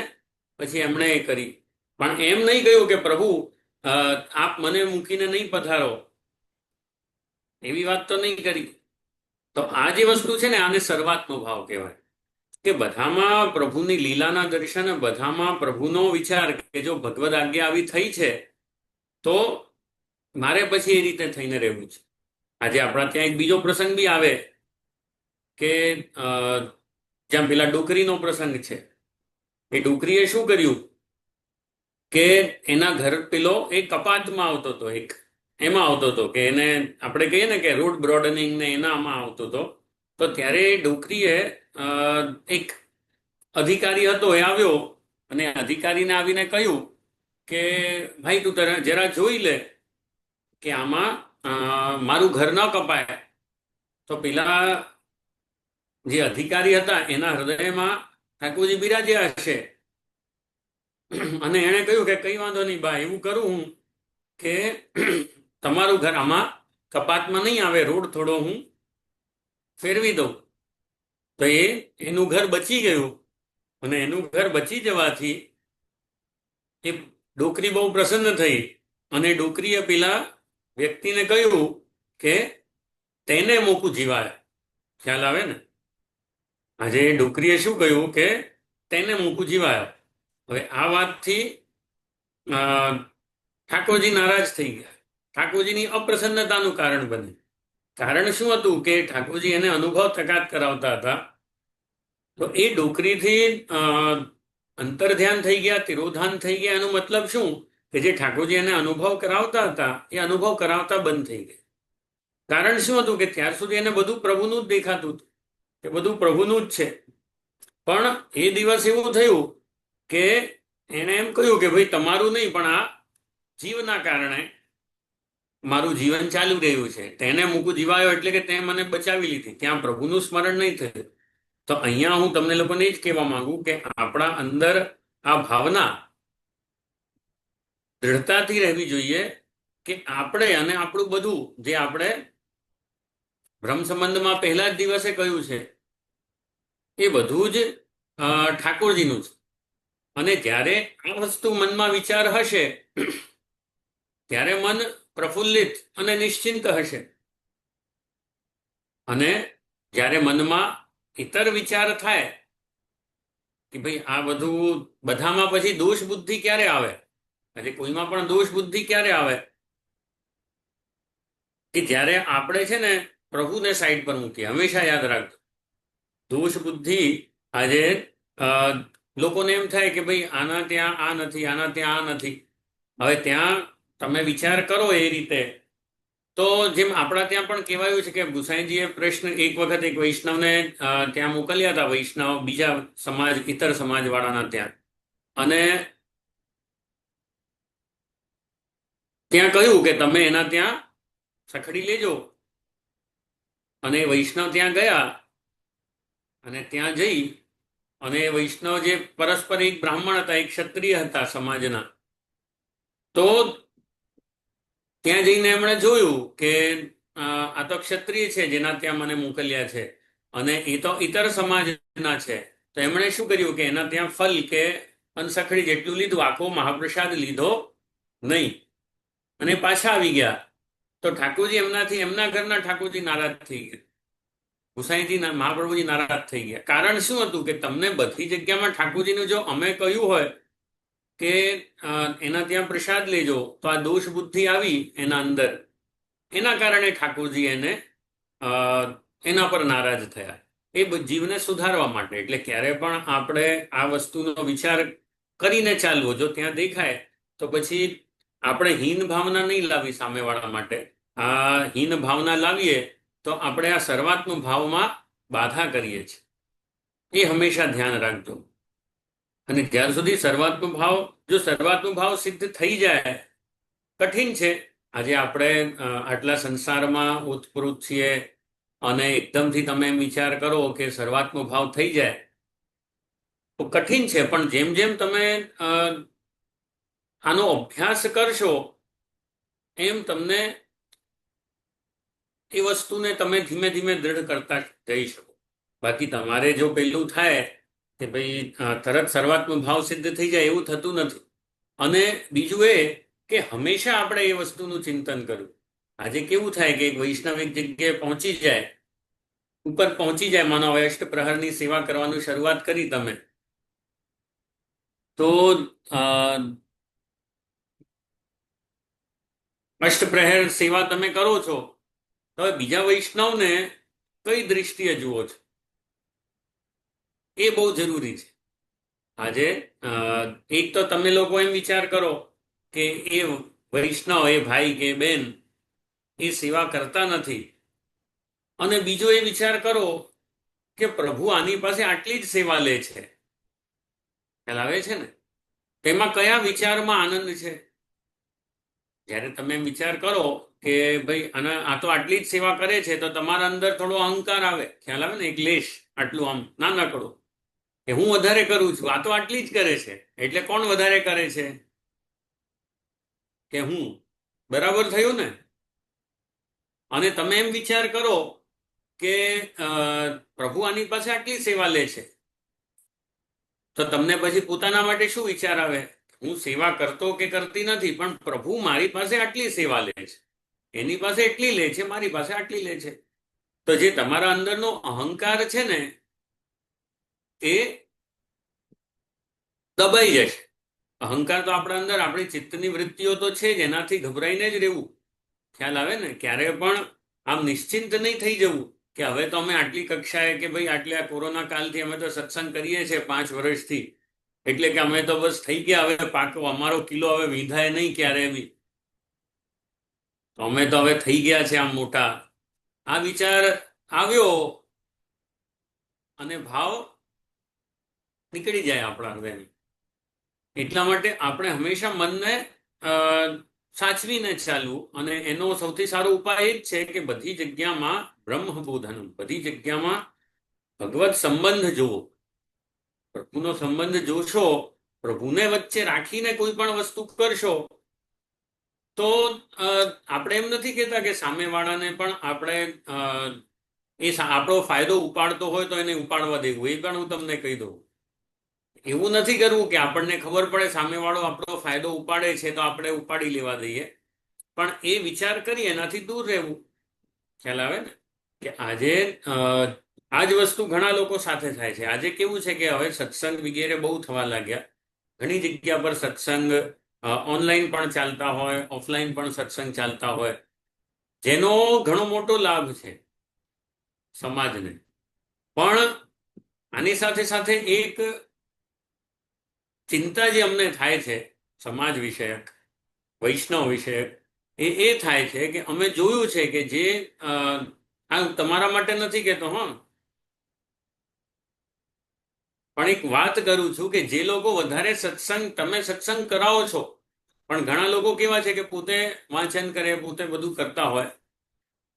પછી એમણે એ કરી. પણ એમ નહીં કહ્યું કે પ્રભુ આપ મને મૂકીને નહીં પધારો, એવી વાત તો નહીં કરી. તો આ જે વસ્તુ છે ને આને સર્વાત્મ ભાવ કહેવાય. કે બધામાં પ્રભુની લીલાના દર્શન, બધામાં પ્રભુનો વિચાર કે જો ભગવદ આજ્ઞા આવી થઈ છે તો મારે પછી એ રીતે થઈને રહેવું છે. આજે આપણા ત્યાં એક બીજો પ્રસંગ બી આવે કે જ્યાં પેલા ડોકરીનો પ્રસંગ છે. એ ડોકરીએ શું કર્યું કે એના ઘર પેલો એક કપાતમાં આવતો હતો, એક એમાં આવતો હતો કે એને આપણે કહીએ ને કે રોડ બ્રોડનિંગ ને એનામાં આવતો હતો. તો ત્યારે ડોકરીએ એક અધિકારી હતો એ આવ્યો અને અધિકારીને આવીને કહ્યું કે ભાઈ તું જરા જોઈ લે કે આમાં મારું ઘર ન કપાય. તો પેલા જે અધિકારી હતા એના હૃદયમાં ઠાકોરજી બિરાજ્યા હશે અને એણે કહ્યું કે કઈ વાંધો નહીં બા, એવું કરું હું કે તમારું ઘર આમાં કપાતમાં નહીં આવે, રોડ થોડો હું ફેરવી દઉં. તો એનું ઘર બચી ગયું અને એનું ઘર બચી જવાથી એ ડોકરી બહુ પ્રસન્ન થઈ અને ડોકરીએ પેલા વ્યક્તિને કહ્યું કે તેને મોકું જીવાય. ખ્યાલ આવે ને? આજે ડોકરીએ શું કહ્યું કે તેને મોકું જીવાય. હવે આ વાતથી ઠાકોરજી નારાજ થઈ ગયા. ઠાકોરજીની અપ્રસન્નતાનું કારણ બને. કારણ શું હતું કે ઠાકોરજી એને અનુભવ તકાત કરાવતા હતા. તો એ ડોકરીથી અંતર ધ્યાન થઈ ગયા, તિરોધાન થઈ ગયા. એનો મતલબ શું કે જે ઠાકોરજી એને અનુભવ કરાવતા હતા એ અનુભવ કરાવતા બંધ થઈ ગયા. કારણ શું હતું કે ત્યાર સુધી એને બધું પ્રભુનું જ દેખાતું હતું કે બધું પ્રભુનું જ છે. પણ એ દિવસ એવું થયું કે એણે એમ કહ્યું કે ભાઈ તમારું નહીં પણ આ જીવના કારણે મારું જીવન ચાલુ રહ્યું છે. તેને મૂકું જીવાયો એટલે કે તે મને બચાવી લીધી. ત્યાં પ્રભુનું સ્મરણ નહીં થયું. તો અહીંયા હું તમને લોકોને એ જ કહેવા માંગુ કે આપણા અંદર આ ભાવના દૃઢતાથી રહેવી જોઈએ કે આપણે અને આપણું બધું જે આપણે બ્રહ્મ સંબંધમાં પહેલા જ દિવસે કહ્યું છે એ બધું જ ઠાકોરજીનું છે. અને જ્યારે આ વસ્તુ મનમાં વિચાર હશે ત્યારે મન પ્રફુલ્લિત અને નિશ્ચિંત હશે. અને જ્યારે મનમાં ઇતર વિચાર થાય કે ભાઈ આ બધું બધામાં પછી દોષ બુદ્ધિ ક્યારે આવે, આજે કોઈમાં પણ દોષ બુદ્ધિ ક્યારે આવે કે જ્યારે આપણે છે ને પ્રભુને સાઈડ પર મૂકીએ. હંમેશા યાદ રાખજો, દોષ બુદ્ધિ આજે લોકોને એમ થાય કે ભાઈ આના ત્યાં આ નથી, આના ત્યાં આ નથી. હવે ત્યાં તમે વિચાર કરો એ રીતે તો જેમ આપણા ત્યાં પણ કહેવાયું છે કે ગુસાઈજીએ પ્રશ્ન એક વખત એક વૈષ્ણવને ત્યાં મોકલ્યા હતા, વૈષ્ણવ બીજા સમાજ ઇતર સમાજવાળાના ત્યાં, અને ત્યાં કહ્યું કે તમે એના ત્યાં સખડી લેજો. અને વૈષ્ણવ ત્યાં ગયા અને ત્યાં જઈ અને વૈષ્ણવ જે પરસ્પર એક બ્રાહ્મણ હતા, એક ક્ષત્રિય હતા સમાજના, તો ત્યાં જઈને એમણે જોયું કે આ તો ક્ષત્રિય છે જેના ત્યાં મને મોકલ્યા છે અને એ તો ઇતર સમાજના છે. તો એમણે શું કર્યું કે એના ત્યાં ફલ કે અનસખડી જેટલું લીધું, આખો મહાપ્રસાદ લીધો નહીં અને પાછા આવી ગયા. તો ઠાકોરજી એમનાથી, એમના ઘરના ઠાકોરજી નારાજ થઈ ગયા, ગુસાઈજી મહાપ્રભુજી નારાજ થઈ ગયા. કારણ શું હતું કે તમને બધી જગ્યામાં ઠાકોરજીનું જો અમે કહ્યું હોય કે એના ત્યાં પ્રસાદ લેજો, તો આ દોષ બુદ્ધિ આવી એના અંદર, એના કારણે ઠાકોરજી એને એના પર નારાજ થયા. એ જીવને સુધારવા માટે. એટલે ક્યારે પણ આપણે આ વસ્તુનો વિચાર કરીને ચાલવો. જો ત્યાં દેખાય તો પછી આપણે હીન ભાવના નહીં લાવી સામેવાળા માટે. આ હીન ભાવના લાવીએ તો આપણે આ સર્વાત્મ ભાવમાં બાધા કરીએ છીએ. એ હંમેશા ધ્યાન રાખજો. અને જ્યાર સુધી સર્વાત્મ ભાવ, જો સર્વાત્મ ભાવ સિદ્ધ થઈ જાય, કઠિન છે. આજે આપણે આટલા સંસારમાં ઓતપ્રોત છીએ અને એકદમથી તમે એમ વિચાર કરો કે સર્વાત્મ ભાવ થઈ જાય તો કઠિન છે. પણ જેમ જેમ તમે આનો અભ્યાસ કરશો એમ તમને એ વસ્તુને તમે ધીમે ધીમે દૃઢ કરતા જઈ શકો. બાકી તમારે જો પેલું થાય કે ભાઈ તરત સર્વાત્મ ભાવ સિદ્ધ થઈ જાય, એવું થતું નથી. અને બીજું એ કે હંમેશા આપણે એ વસ્તુનું ચિંતન કરવું. આજે કેવું થાય કે એક વૈષ્ણવ એક જગ્યાએ પહોંચી જાય ઉપર પહોંચી જાય, માનો હવે અષ્ટપ્રહરની સેવા કરવાનું શરૂઆત કરી તમે, તો અષ્ટપ્રહર સેવા તમે કરો છો, તો હવે બીજા વૈષ્ણવને કઈ દ્રષ્ટિએ જુઓ છો એ બહુ જરૂરી છે. આજે એક તો તમે લોકો એમ વિચાર કરો કે એ વૈષ્ણવ, એ ભાઈ કે બેન એ સેવા કરતા નથી, અને બીજો એ વિચાર કરો કે પ્રભુ આની પાસે આટલી જ સેવા લે છે. ખ્યાલ આવે છે ને? તેમાં કયા વિચારમાં આનંદ છે? જ્યારે તમે એમ વિચાર કરો કે ભાઈ અને આ તો આટલી જ સેવા કરે છે, તો તમારા અંદર થોડો અહંકાર આવે, ખ્યાલ આવે ને, એક લેશ, આટલું આમ નાનકડું, કે હું વધારે કરું છું, આ તો આટલી જ કરે છે, એટલે કોણ વધારે કરે છે? કે હું. બરાબર થયું ને? અને તમે એમ વિચાર કરો કે પ્રભુ આની પાસે આટલી સેવા લે છે, તો તમને પછી પોતાના માટે શું વિચાર આવે? હું સેવા કરતો કે કરતી નથી, પણ પ્રભુ મારી પાસે આટલી સેવા લે છે, એની પાસે એટલી લે છે, મારી પાસે આટલી લે છે. તો જે તમારા અંદરનો અહંકાર છે ને, એ દબાઈ જશે. અહંકાર તો આપણા અંદર, આપણી ચિત્તની વૃત્તિઓ તો છે જ, એનાથી ગભરાઈને જ રહેવું. ખ્યાલ આવે ને? ક્યારે પણ આમ નિશ્ચિંત નહીં થઈ જવું કે હવે તો અમે આટલી કક્ષાએ, કે ભાઈ આટલા કોરોના કાલથી અમે તો સત્સંગ કરીએ છીએ 5 વર્ષથી, એટલે કે અમે તો બસ થઈ ગયા, હવે પાકો અમારો કિલો હવે વિંધાય નહીં ક્યારે બી, તો અમે તો હવે થઈ ગયા છે આમ મોટા. આ વિચાર આવ્યો અને ભાવ નીકળી જાય આપણા હૃદયથી. એટલા માટે આપણે હંમેશા મનને સાચવીને ચાલવું, અને એનો સૌથી સારો ઉપાય એ જ છે કે બધી જગ્યામાં બ્રહ્મબોધન, બધી જગ્યામાં ભગવત સંબંધ જોવો. પ્રભુનો સંબંધ જોશો, પ્રભુને વચ્ચે રાખીને કોઈ પણ વસ્તુ કરશો, તો આપણે એમ નથી કહેતા કે સામેવાળાને પણ આપણે આપણો ફાયદો ઉપાડતો હોય તો એને ઉપાડવા દેવું, એ પણ હું તમને કહી દઉં. એવું નથી કરવું કે આપણને ખબર પડે સામેવાળો આપણો ફાયદો ઉપાડે છે તો આપણે ઉપાડી લેવા દઈએ, પણ એ વિચાર કરી એનાથી દૂર રહેવું. ખ્યાલ આવે ને? કે આજે આ જ વસ્તુ ઘણા લોકો સાથે થાય છે. આજે કેવું છે કે હવે સત્સંગ વગેરે બહુ થવા લાગ્યા. ઘણી જગ્યા પર સત્સંગ ઓનલાઈન પણ ચાલતા હોય, ઓફલાઈન પણ સત્સંગ ચાલતા હોય, જેનો ઘણો મોટો લાભ છે સમાજને. પણ આની સાથે સાથે એક ચિંતા જે અમને થાય છે સમાજ વિષયક, વૈષ્ણવ વિષયક, એ થાય છે કે અમે જોયું છે કે જે આ તમારા માટે નથી કહેતો, હા, પણ એક વાત કરું છું કે જે લોકો વધારે સત્સંગ, તમે સત્સંગ કરાવો છો, પણ ઘણા લોકો કેવા છે કે પોતે વાંચન કરે, પોતે બધું કરતા હોય,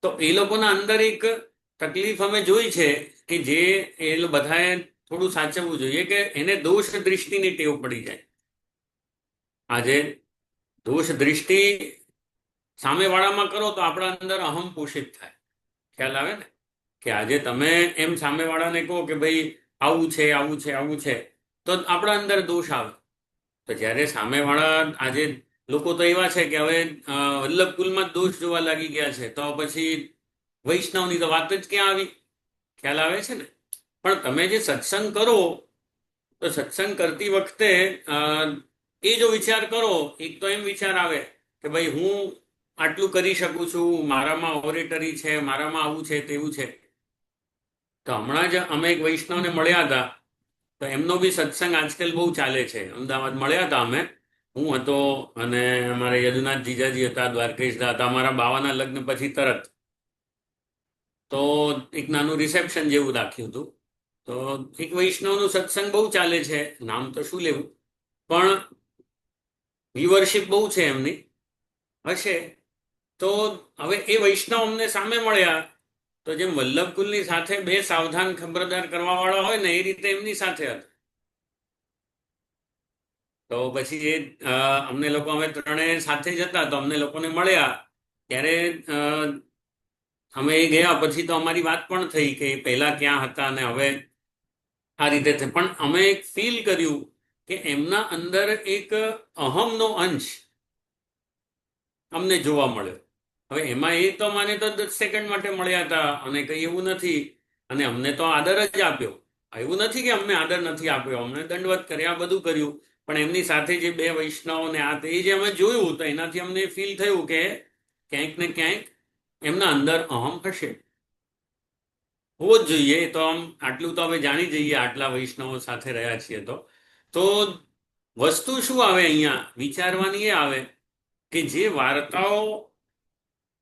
તો એ લોકોના અંદર એક તકલીફ અમે જોઈ છે કે જે એ બધાએ થોડું સાચવવું જોઈએ, કે એને દોષ દૃષ્ટિની ટેવ પડી જાય. આજે દોષ દૃષ્ટિ સામેવાળામાં કરો તો આપણા અંદર અહમ પોષિત થાય. ખ્યાલ આવે ને? કે આજે તમે એમ સામેવાળાને કહો કે ભાઈ આવું છે, આવું છે, આવું છે, તો આપણા અંદર દોષ આવે. તો જ્યારે સામેવાળા, આજે લોકો તો એવા છે કે હવે વલ્લભ કુલમાં જ દોષ જોવા લાગી ગયા છે, તો પછી વૈષ્ણવની તો વાત જ ક્યાં આવી? ખ્યાલ આવે છે ને? પણ તમે જે સત્સંગ કરો, તો સત્સંગ કરતી વખતે એ જો વિચાર કરો, એક તો એમ વિચાર આવે કે ભાઈ હું આટલું કરી શકું છું, મારામાં ઓરેટરી છે, મારામાં આવું છે, તેવું છે. તો હમણાં જ અમે એક વૈષ્ણવને મળ્યા હતા, તો એમનો બી સત્સંગ આજકાલ બહુ ચાલે છે. અમદાવાદ મળ્યા હતા અમે, હું હતો અને અમારા યદુનાથ જીજાજી હતા, દ્વારકેશ હતા, અમારા બાવાના લગ્ન પછી તરત. તો એક નાનું રિસેપ્શન જેવું રાખ્યું હતું. તો એક વૈષ્ણવનું સત્સંગ બહુ ચાલે છે, નામ તો શું લેવું, પણ વ્યુઅરશિપ બહુ છે એમની, હશે. તો હવે એ વૈષ્ણવ અમને સામે મળ્યા, તો જેમ વલ્લભકુલની સાથે બે સાવધાન ખબરદાર કરવા વાળા હોય ને, એ રીતે એમની સાથે હતા. તો પછી એ અમને લોકો, અમે ત્રણે સાથે જ હતા, તો અમને લોકોને મળ્યા ત્યારે અમે એ ગયા પછી તો અમારી વાત પણ થઈ કે પહેલા ક્યાં હતા અને હવે આ રીતે છે. પણ અમે એક ફીલ કર્યું કે એમના અંદર એક અહમનો અંશ અમને જોવા મળ્યો. હવે એમાં એ તો માને તો 10 સેકન્ડ માટે મળ્યા હતા, અને કંઈ એવું નથી અને અમને તો આદર જ આપ્યો. એવું નથી કે અમને આદર નથી આપ્યો, અમને દંડવત કર્યા, બધું કર્યું, પણ એમની સાથે જે બે વૈષ્ણવ ને આ તે જે અમે જોયું તો એનાથી અમને ફીલ થયું કે ક્યાંક ને ક્યાંક એમના અંદર અહમ હશે. હોવો જ જોઈએ. તો આમ આટલું તો હવે જાણી જઈએ, આટલા વૈષ્ણવો સાથે રહ્યા છીએ તો વસ્તુ શું આવે અહીંયા વિચારવાની એ આવે કે જે વાર્તાઓ,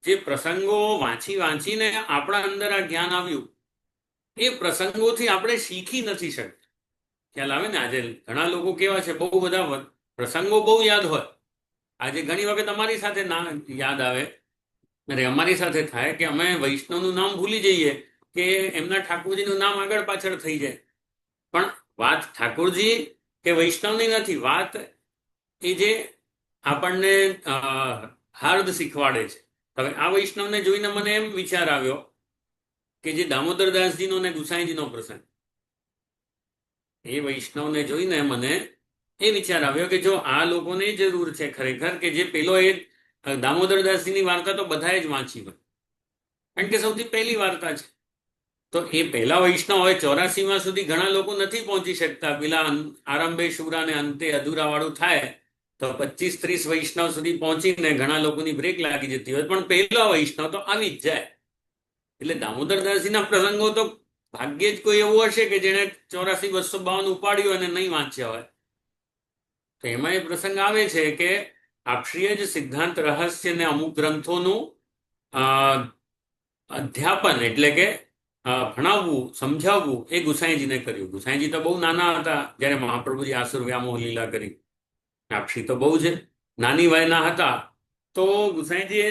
જે પ્રસંગો વાંચી વાંચીને આપણા અંદર આ જ્ઞાન આવ્યું, એ પ્રસંગોથી આપણે શીખી નથી શકતા. ખ્યાલ આવે ને? આજે ઘણા લોકો કેવા છે, બહુ બધા પ્રસંગો બહુ યાદ હોય. આજે ઘણી વખત અમારી સાથે ના યાદ આવે, અરે અમારી સાથે થાય કે અમે વૈષ્ણવનું નામ ભૂલી જઈએ કે એમના ઠાકોરજીનું નામ આગળ પાછળ થઈ જાય. પણ વાત ઠાકોરજી કે વૈષ્ણવની નથી, વાત એ જે આપણને હાર્દ શીખવાડે છે. હવે આ વૈષ્ણવને જોઈને મને એમ વિચાર આવ્યો કે જે દામોદરદાસજીનો ને ગુસાઈજીનો પ્રસંગ, એ વૈષ્ણવને જોઈને મને એ વિચાર આવ્યો કે જો આ લોકોને જરૂર છે ખરેખર કે જે પેલો એ દામોદરદાસજીની વાર્તા તો બધાએ જ વાંચી હોય, કારણ કે સૌથી પહેલી વાર્તા છે. તો એ પહેલા વૈષ્ણવ હવે 84માં સુધી ઘણા લોકો નથી પહોંચી શકતા. પેલા આરંભે શુરા ને અંતે અધૂરા વાળું થાય તો 25-30 વૈષ્ણવ સુધી પહોંચીને ઘણા લોકોની બ્રેક લાગી જતી હોય, પણ પહેલો વૈષ્ણવ તો આવી જ જાય. એટલે દામોદરદાસજીના પ્રસંગો તો ભાગ્યે જ કોઈ એવું હશે કે જેને 84-252 ઉપાડ્યું અને નહીં વાંચ્યા હોય. તો એમાં એ પ્રસંગ આવે છે કે આપશ્રીએ જ સિદ્ધાંત રહસ્ય ને અમુક ગ્રંથોનું અધ્યાપન એટલે કે ભણાવવું, સમજાવવું એ ગુસાઈજીને કર્યું. ગુસાઈજી તો બહુ નાના હતા જ્યારે મહાપ્રભુજી આસુર વ્યામોહ લીલા કરી. આપશ્રી તો બહુ જ નાની વયના હતા. તો ગુસાઈજી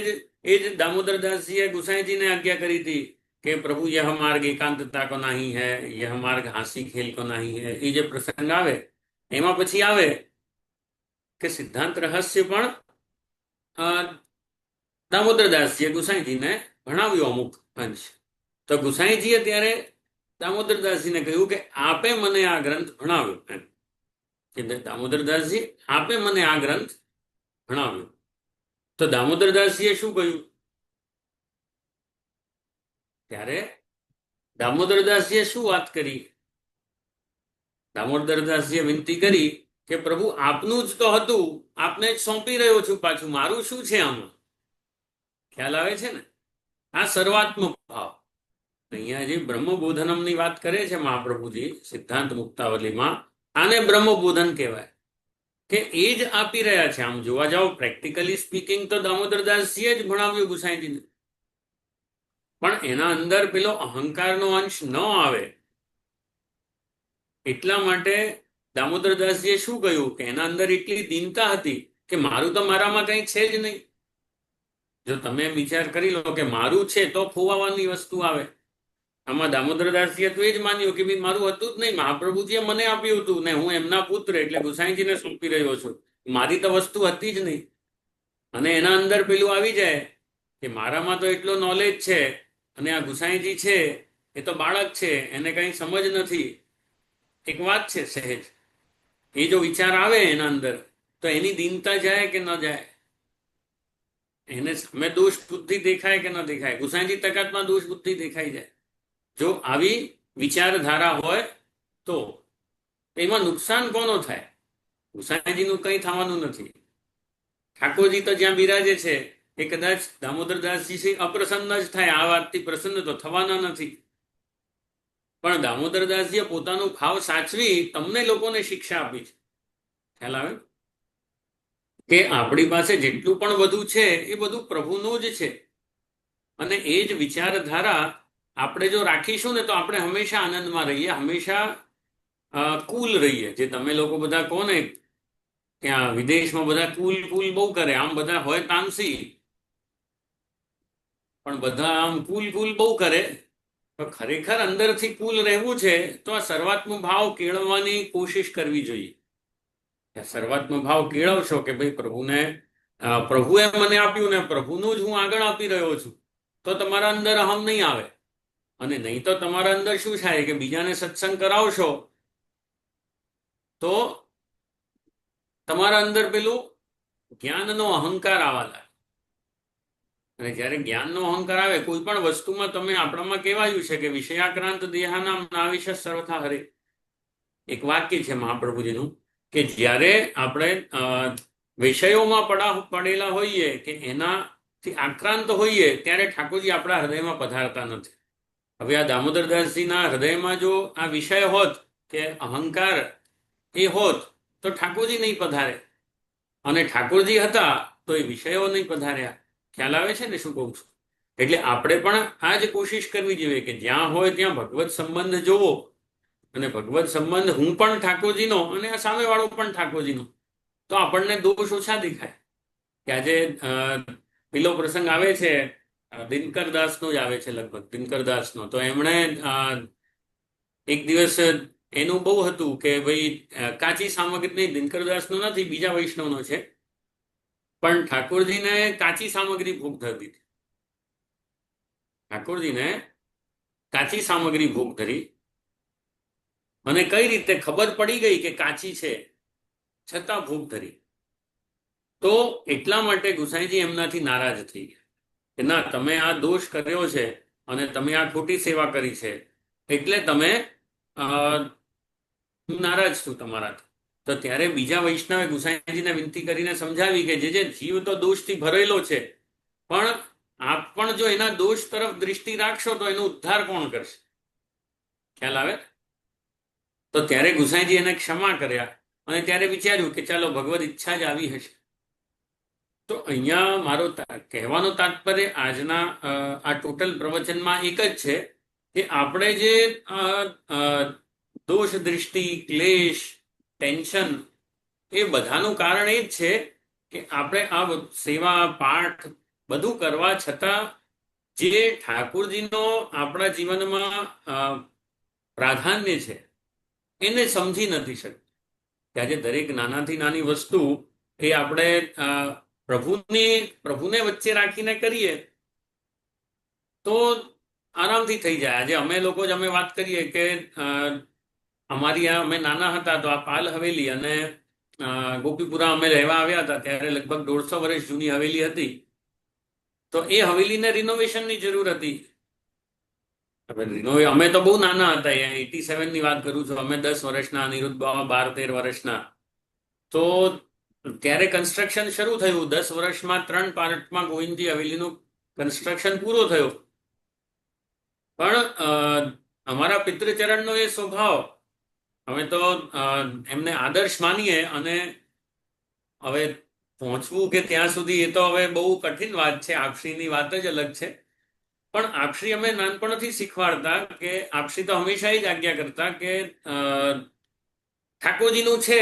એ જ દામોદરદાસજીએ ગુસાઈજીને આજ્ઞા કરી હતી કે પ્રભુ યહ માર્ગ એકાંતતા કો નહીં હૈ, યહ માર્ગ હાંસી ખેલ કો નહીં હૈ. એ જે પ્રસંગ આવે એમાં પછી આવે કે સિદ્ધાંત રહસ્ય પણ દામોદરદાસજીએ ગુસાઈજીને ભણાવ્યું અમુક અંશ. તો ગુસાઈજીએ ત્યારે દામોદરદાસજીને કહ્યું કે આપે મને આ ગ્રંથ ભણાવ્યો. એમ કે દામોદરદાસજી આપે મને આ ગ્રંથ ભણાવ્યો. તો દામોદરદાસજીએ શું કહ્યું? ત્યારે દામોદરદાસજીએ શું વાત કરી? દામોદરદાસજીએ વિનંતી કરી કે પ્રભુ આપનું જ તો હતું, આપને જ સોંપી રહ્યો છું, પાછું મારું શું છે આમાં? ખ્યાલ આવે છે ને? આ સર્વાત્મક ભાવ. અહીંયા જે બ્રહ્મબોધનમની વાત કરે છે મહાપ્રભુજી સિદ્ધાંત મુક્તાવલીમાં, આને બ્રહ્મબોધન કહેવાય કે એ જ આપી રહ્યા છે. આમ જોવા જાઓ પ્રેક્ટિકલી સ્પીકિંગ તો દામોદરદાસજીએ જ ભણાવ્યું ગુસાઈજીને, પણ એના અંદર પેલો અહંકારનો અંશ ન આવે એટલા માટે દામોદરદાસજીએ શું કહ્યું કે એના અંદર એટલી દીનતા હતી કે મારું તો મારામાં કંઈ છે જ નહીં. જો તમે વિચાર કરી લો કે મારું છે તો ખોવાવાની વસ્તુ આવે. આમાં દામોદરદાસજીએ તો એ જ માન્યું કે ભાઈ મારું હતું જ નહીં, મહાપ્રભુજીએ મને આપ્યું હતું ને હું એમના પુત્ર એટલે ગુસાઈજીને સોંપી રહ્યો છું, મારી તો વસ્તુ હતી જ નહીં. અને એના અંદર પેલું આવી જાય કે મારામાં તો એટલો નોલેજ છે અને આ ગુસાઈજી છે એ તો બાળક છે, એને કંઈ સમજ નથી. એક વાત છે સહેજ, એ જો વિચાર આવે એના અંદર તો એની દીનતા જાય કે ન જાય? એને સામે દોષ બુદ્ધિ દેખાય કે ન દેખાય? ગુસાઈજી તકાતમાં દોષ બુદ્ધિ દેખાઈ જાય. જો આવી વિચારધારા હોય તો એમાં નુકસાન કોનો થાય? ગુસાઈજીનું કંઈ થવાનું નથી. ઠાકોરજી તો જ્યાં બિરાજે છે એ કદાચ દામોદરદાસજી અપ્રસન્ન જ થાય, આ વાતથી પ્રસન્ન તો થવાના નથી. પણ દામોદરદાસજીએ પોતાનું ભાવ સાચવી તમને લોકોને શિક્ષા આપી છે. ખ્યાલ આવે કે આપણી પાસે જેટલું પણ બધું છે એ બધું પ્રભુનું જ છે. અને એ જ વિચારધારા આપણે જો રાખીશું ને તો આપણે હંમેશા આનંદમાં રહીએ, હંમેશા કુલ રહીએ. જે તમે લોકો બધા કહો ને ત્યાં વિદેશમાં બધા કુલ કુલ બહુ કરે, આમ બધા હોય તામસી પણ બધા આમ કુલ કુલ બહુ કરે. તો ખરેખર અંદરથી કુલ રહેવું છે તો આ સર્વાત્મ ભાવ કેળવવાની કોશિશ કરવી જોઈએ. સર્વાત્મ ભાવ કેળવશો કે ભાઈ પ્રભુને પ્રભુએ મને આપ્યું ને પ્રભુનું જ હું આગળ આપી રહ્યો છું, તો તમારા અંદર અહમ નહીં આવે. અને નહીં તો તમારા અંદર શું થાય કે બીજાને સત્સંગ કરાવશો તો તમારા અંદર પેલું જ્ઞાનનો અહંકાર આવવા લાગે. અને જ્યારે જ્ઞાનનો અહંકાર આવે કોઈ પણ વસ્તુમાં, તમે આપણામાં કહેવાયું છે કે વિષયાક્રાંત દેહાનામ નાવિશ સર્વથા હરે, એક વાક્ય છે મહાપ્રભુજીનું, કે જ્યારે આપણે વિષયોમાં પડેલા હોઈએ કે એનાથી આક્રાંત હોઈએ ત્યારે ઠાકોરજી આપણા હૃદયમાં પધારતા નથી. હવે આ દામોદરદાસજીના હૃદયમાં જો આ વિષય હોત કે અહંકાર એ હોત તો ઠાકોરજી નહીં પધારે, અને ઠાકોરજી હતા તો એ વિષયો નહીં પધાર્યા. ખ્યાલ આવે છે ને શું કહું છું? એટલે આપણે પણ આ જ કોશિશ કરવી જોઈએ કે જ્યાં હોય ત્યાં ભગવત સંબંધ જોવો, અને ભગવત સંબંધ હું પણ ઠાકોરજીનો અને આ સામેવાળો પણ ઠાકોરજીનો, તો આપણને દોષ ઓછા દેખાય. કે આજે પેલો પ્રસંગ આવે છે, દિનકર દાસનો જ આવે છે લગભગ, દિનકર દાસનો. તો એમણે એક દિવસ એનું બહુ હતું કે ભાઈ કાચી સામગ્રી નહીં, દિનકર દાસનો નથી, બીજા વૈષ્ણવનો છે, પણ ઠાકોરજીને કાચી સામગ્રી ભોગ ધરી દીધી. ઠાકોરજીને કાચી સામગ્રી ભોગ ધરી, અને કઈ રીતે ખબર પડી ગઈ કે કાચી છે છતાં ભોગ ધરી. તો એટલા માટે ગુસાઈજી એમનાથી નારાજ થઈ ગયા કે ના, તમે આ દોષ કર્યો છે અને તમે આ ખોટી સેવા કરી છે, એટલે તમે હું નારાજ છું તમારાથી. તો ત્યારે બીજા વૈષ્ણવે ગુસાઈજીને વિનંતી કરીને સમજાવી કે જે જીવ તો દોષથી ભરેલો છે, પણ આપ પણ જો એના દોષ તરફ દૃષ્ટિ રાખશો તો એનો ઉદ્ધાર કોણ કરશે? ખ્યાલ આવે? તો ત્યારે ગુસાઈજી એને ક્ષમા કર્યા, અને ત્યારે વિચાર્યું કે ચાલો ભગવદ ઈચ્છા જ આવી હશે. તો અહીંયા મારો કહેવાનો તાત્પર્ય આજના આ ટોટલ પ્રવચનમાં એક જ છે કે આપણે જે દોષ દૃષ્ટિ, ક્લેશ, ટેન્શન, એ બધાનું કારણ એ જ છે કે આપણે આ સેવા પાઠ બધું કરવા છતાં જે ઠાકોરજીનો આપણા જીવનમાં પ્રાધાન્ય છે એને સમજી નથી શકતા. કે આજે દરેક નાનાથી નાની વસ્તુ એ આપણે પ્રભુને વચ્ચે રાખીને કરીએ તો આરામથી થઈ જાય. આજે અમે લોકો જ અમે વાત કરીએ કે અમારી અમે નાના હતા તો આ પાલ હવેલી અને ગોપીપુરા અમે રહેવા આવ્યા હતા ત્યારે લગભગ 150 વર્ષ જૂની હવેલી હતી. તો એ હવેલીને રિનોવેશનની જરૂર હતી. અમે તો બહુ નાના હતા, 87 ની વાત કરું છું, અમે 10 વર્ષના, અનિરુદ્ધ બાબા 12-13 વર્ષના. તો ત્યારે કન્સ્ટ્રક્શન શરૂ થયું. 10 વર્ષમાં 3 પાર્ટમાં ગોવિંદજી હવેલીનું કન્સ્ટ્રક્શન પૂરો થયો. પણ અમારા પિતૃચરણનો એ સ્વભાવ, અમે તો એમને આદર્શ માનીએ, અને હવે પહોંચવું કે ત્યાં સુધી એ તો હવે બહુ કઠિન વાત છે. આપશ્રીની વાત જ અલગ છે. પણ આપશ્રી અમે નાનપણથી શીખવાડતા કે આપશ્રી તો હંમેશા એ જ આજ્ઞા કરતા કે ઠાકોરજીનું છે,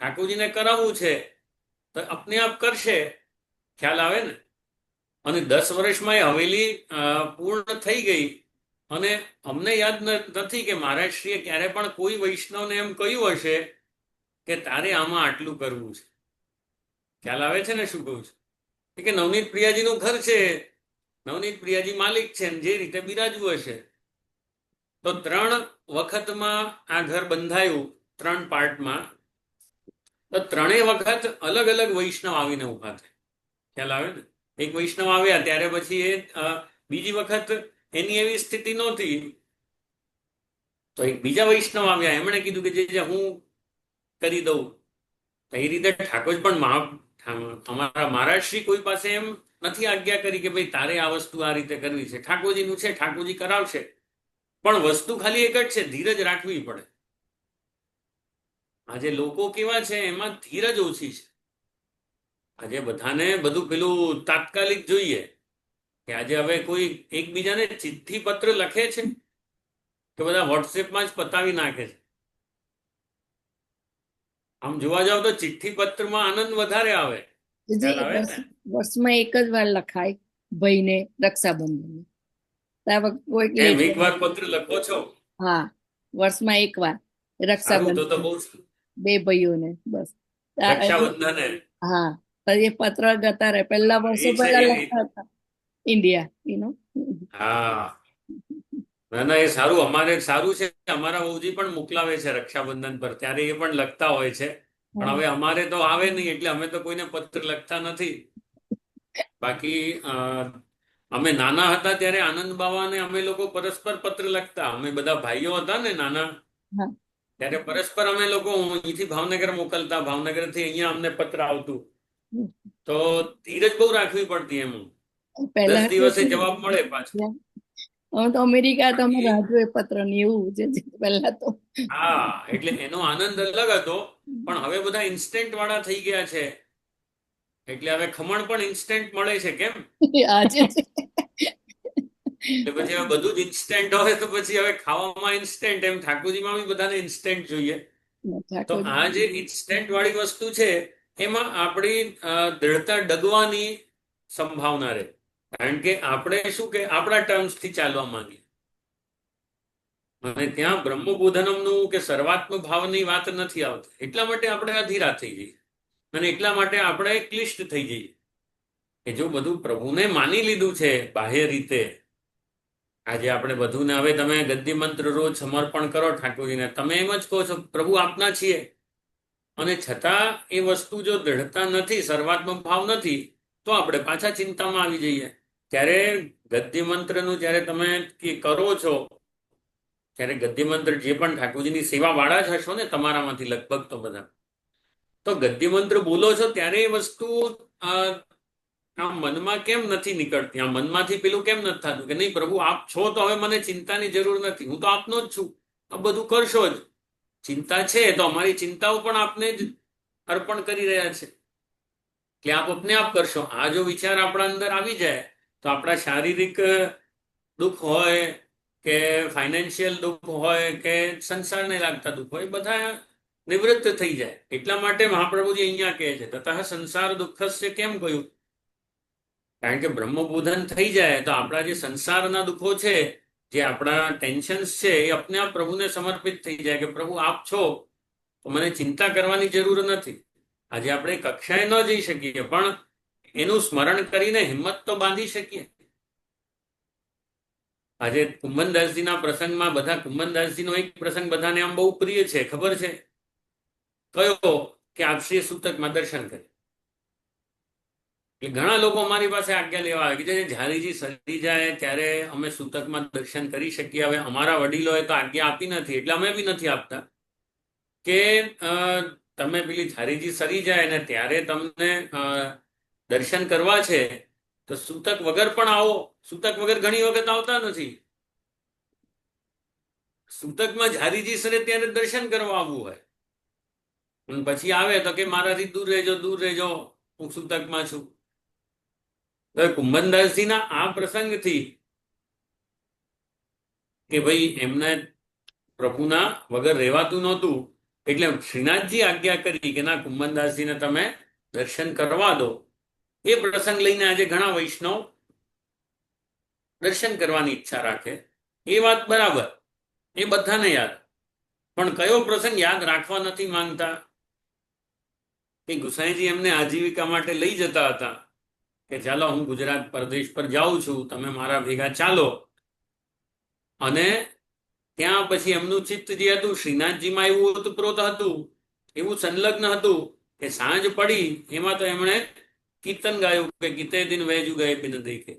ઠાકોરજીને કરાવવું છે તો અપને આપ કરશે. ખ્યાલ આવે ને? અને 10 વર્ષમાં એ હવેલી પૂર્ણ થઈ ગઈ, અને અમને યાદ નથી કે મહારાજશ્રીએ ક્યારે પણ કોઈ વૈષ્ણવને એમ કહ્યું હશે કે તારે આમાં આટલું કરવું છે. ખ્યાલ આવે છે ને શું કહું છું? કે નવનીત પ્રિયાજીનું ઘર છે, નવનીત પ્રિયાજી માલિક છે, જે રીતે બિરાજવું હશે. તો 3 વખતમાં આ ઘર બંધાયું, 3 પાર્ટમાં. તો 3 વખત અલગ અલગ વૈષ્ણવ આવીને ઉભા થાય. ખ્યાલ આવે ને? એક વૈષ્ણવ આવ્યા ત્યારે પછી એ બીજી વખત એની એવી સ્થિતિ નહોતી, તો એક બીજા વૈષ્ણવ આવ્યા, એમણે કીધું કે જે હું કરી દઉં. તો એ રીતે ઠાકોર પણ અમારા મહારાજશ્રી કોઈ પાસે એમ નથી આજ્ઞા કરી કે ભાઈ તારે આ વસ્તુ આ રીતે કરવી છે. ઠાકોરજીનું છે, ઠાકોરજી કરાવશે. પણ વસ્તુ ખાલી એક જ છે, ધીરજ રાખવી પડે. આજે લોકો કેવા છે, એમાં ધીરજ ઓછી છે. આજે બધાને બધું પેલું તાત્કાલિક જોઈએ. કે આજે હવે કોઈ એકબીજાને ચિઠ્ઠી પત્ર લખે છે કે બધા વોટ્સએપમાં જ પતાવી નાખે છે. આમ જોવા જાવ તો ચિઠ્ઠી પત્રમાં આનંદ વધારે આવે. વર્ષમાં એક જ વાર લખાય ભાઈને રક્ષાબંધન. એક વાર પત્ર લખો છો? હા, વર્ષમાં એક વાર રક્ષાબંધન, 2 ભાઈઓને બસ રક્ષાબંધન. હા, એ પત્ર જતા રહે. પહેલા વર્ષો પહેલા લખતા હતા ઇન્ડિયા. હા, ના ના, એ સારું. અમારે સારું છે, અમારા બહુજી પણ મોકલાવે છે રક્ષાબંધન પર, ત્યારે એ પણ લખતા હોય છે. પણ હવે અમારે તો આવે નહીં એટલે અમે તો કોઈને પત્ર લખતા નથી. બાકી અમે નાના હતા ત્યારે આનંદ બાવાને અમે લોકો પરસ્પર પત્ર લખતા. અમે બધા ભાઈઓ હતા ને નાના, હા. ત્યારે પરસ્પર અમે લોકો અહીંથી ભાવનગર મોકલતા, ભાવનગરથી અહીંયા અમને પત્ર આવતું. તો ધીરજ બહુ રાખવી પડતી એમ. પહેલા 10 દિવસે જવાબ મળે પાછો. હવે તો અમેરિકા તો અમે બાકી રાહ જોઈએ પત્ર ને એવું છે પહેલા તો. હા, એટલે એનો આનંદ અલગ હતો. પણ હવે બધા ઇન્સ્ટન્ટ વાળા થઈ ગયા છે. એટલે હવે ખમણ પણ ઇન્સ્ટન્ટ મળે છે, કેમ? આજે એટલે પછી હવે બધું જ ઇન્સ્ટન્ટ હોય તો પછી હવે ખાવામાં ઇન્સ્ટન્ટ, એમ ઠાકોરજીમાં બી બધાને ઇન્સ્ટન્ટ જોઈએ. તો ઠાકોર આ જે ઇન્સ્ટન્ટ વાળી વસ્તુ છે એમાં આપણી દ્રઢતા ડગવાની સંભાવના રહે. કારણ કે આપણે શું કે આપણા ટર્મ્સથી ચાલવા માંગીએ, અને ત્યાં બ્રહ્મબોધનમનું કે સર્વાત્મ ભાવની વાત નથી આવતી. એટલા માટે આપણે અધીરા થઈ જઈએ, અને એટલા માટે આપણે ક્લિષ્ટ થઈ જઈએ કે જો બધું પ્રભુને માની લીધું છે બાહ્ય રીતે. આજે આપણે બધુંને હવે તમે ગદ્દી મંત્ર રોજ સમર્પણ કરો ઠાકોરજીને, તમે એમ જ કહો છો પ્રભુ આપના છીએ, અને છતાં એ વસ્તુ જો દ્રઢતા નથી, સર્વાત્મ ભાવ નથી, તો આપણે પાછા ચિંતામાં આવી જઈએ. ત્યારે ગદ્દી મંત્રનું જ્યારે તમે કરો છો, ત્યારે ગદ્દી મંત્ર જે પણ ઠાકોરજીની સેવા વાળા જ હશો ને તમારામાંથી લગભગ તો બધા, તો ગદ્દી મંત્ર બોલો છો ત્યારે એ વસ્તુ આ મનમાં કેમ નથી નીકળતી? આ મનમાંથી પેલું કેમ નથી થતું કે નહીં પ્રભુ આપ છો તો હવે મને ચિંતાની જરૂર નથી, હું તો આપનો જ છું, આ બધું કરશો જ. ચિંતા છે તો અમારી ચિંતાઓ પણ આપને જ અર્પણ કરી રહ્યા છે, કે આપ આપને આપ કરશો. આ જો વિચાર આપણા અંદર આવી જાય તો આપણા શારીરિક દુઃખ હોય કે ફાઇનાન્શિયલ દુઃખ હોય કે સંસારને લાગતા દુઃખ હોય, બધા નિવૃત્ત થઈ જાય. એટલા માટે મહાપ્રભુજી અહીંયા કહે છે તતઃ સંસાર દુઃખસ્ય. કેમ કહ્યું? કારણ કે બ્રહ્મબોધન થઈ જાય તો આપણા જે સંસારના દુઃખો છે, જે આપણા ટેન્શન્સ છે, એ અપને આપ પ્રભુને સમર્પિત થઈ જાય કે પ્રભુ આપ છો તો મને ચિંતા કરવાની જરૂર નથી. આજે આપણે કક્ષાએ ન જઈ શકીએ પણ એનું સ્મરણ કરીને હિંમત તો બાંધી શકીએ. આજે કુંભનદાસજીના પ્રસંગમાં બધા, કુંભનદાસજીનો એક પ્રસંગ બધાને આમ બહુ પ્રિય છે, ખબર છે કયો? કે આપશ્રીએ સૂતકમાં દર્શન કરે. એટલે ઘણા લોકો અમારી પાસે આજ્ઞા લેવા આવે કે ઝારીજી સરી જાય ત્યારે અમે સૂતકમાં દર્શન કરી શકીએ. હવે અમારા વડીલોએ તો આજ્ઞા આપી નથી એટલે અમે બી નથી આપતા કે તમે પેલી ઝારીજી સરી જાય ને ત્યારે તમને દર્શન કરવા છે તો સૂતક વગર પણ આવો. સૂતક વગર ઘણી વખત આવતા નથી. સૂતકમાં ઝારીજી સરે ત્યારે દર્શન કરવા આવવું હોય, અને પછી આવે તો કે મારાથી દૂર રહેજો, દૂર રહેજો, હું સૂતકમાં છું. કુંભનદાસજીના આ પ્રસંગથી કે ભાઈ એમને પ્રભુના વગર રહેવાતું નહોતું, એટલે શ્રીનાથજી આજ્ઞા કરી કે ના કુંભનદાસજીને તમે દર્શન કરવા દો. એ પ્રસંગ લઈને આજે ઘણા વૈષ્ણવ દર્શન કરવાની ઈચ્છા રાખે. એ વાત બરાબર, એ બધાને યાદ, પણ કયો પ્રસંગ યાદ રાખવા નથી માંગતા? કે ગુસાઈજી એમને આજીવિકા માટે લઈ જતા હતા કે ચાલો હું ગુજરાત પરદેશ પર જાઉં છું, તમે મારા ભેગા ચાલો. અને ત્યાં પછી એમનું ચિત્ત જે હતું શ્રીનાથજીમાં એવું ઓતપ્રોત હતું, એવું સંલગ્ન હતું કે સાંજ પડી એમાં તો એમણે કીર્તન ગાયું કે કીતે દિન વહેજુ ગયે બિન દેખે.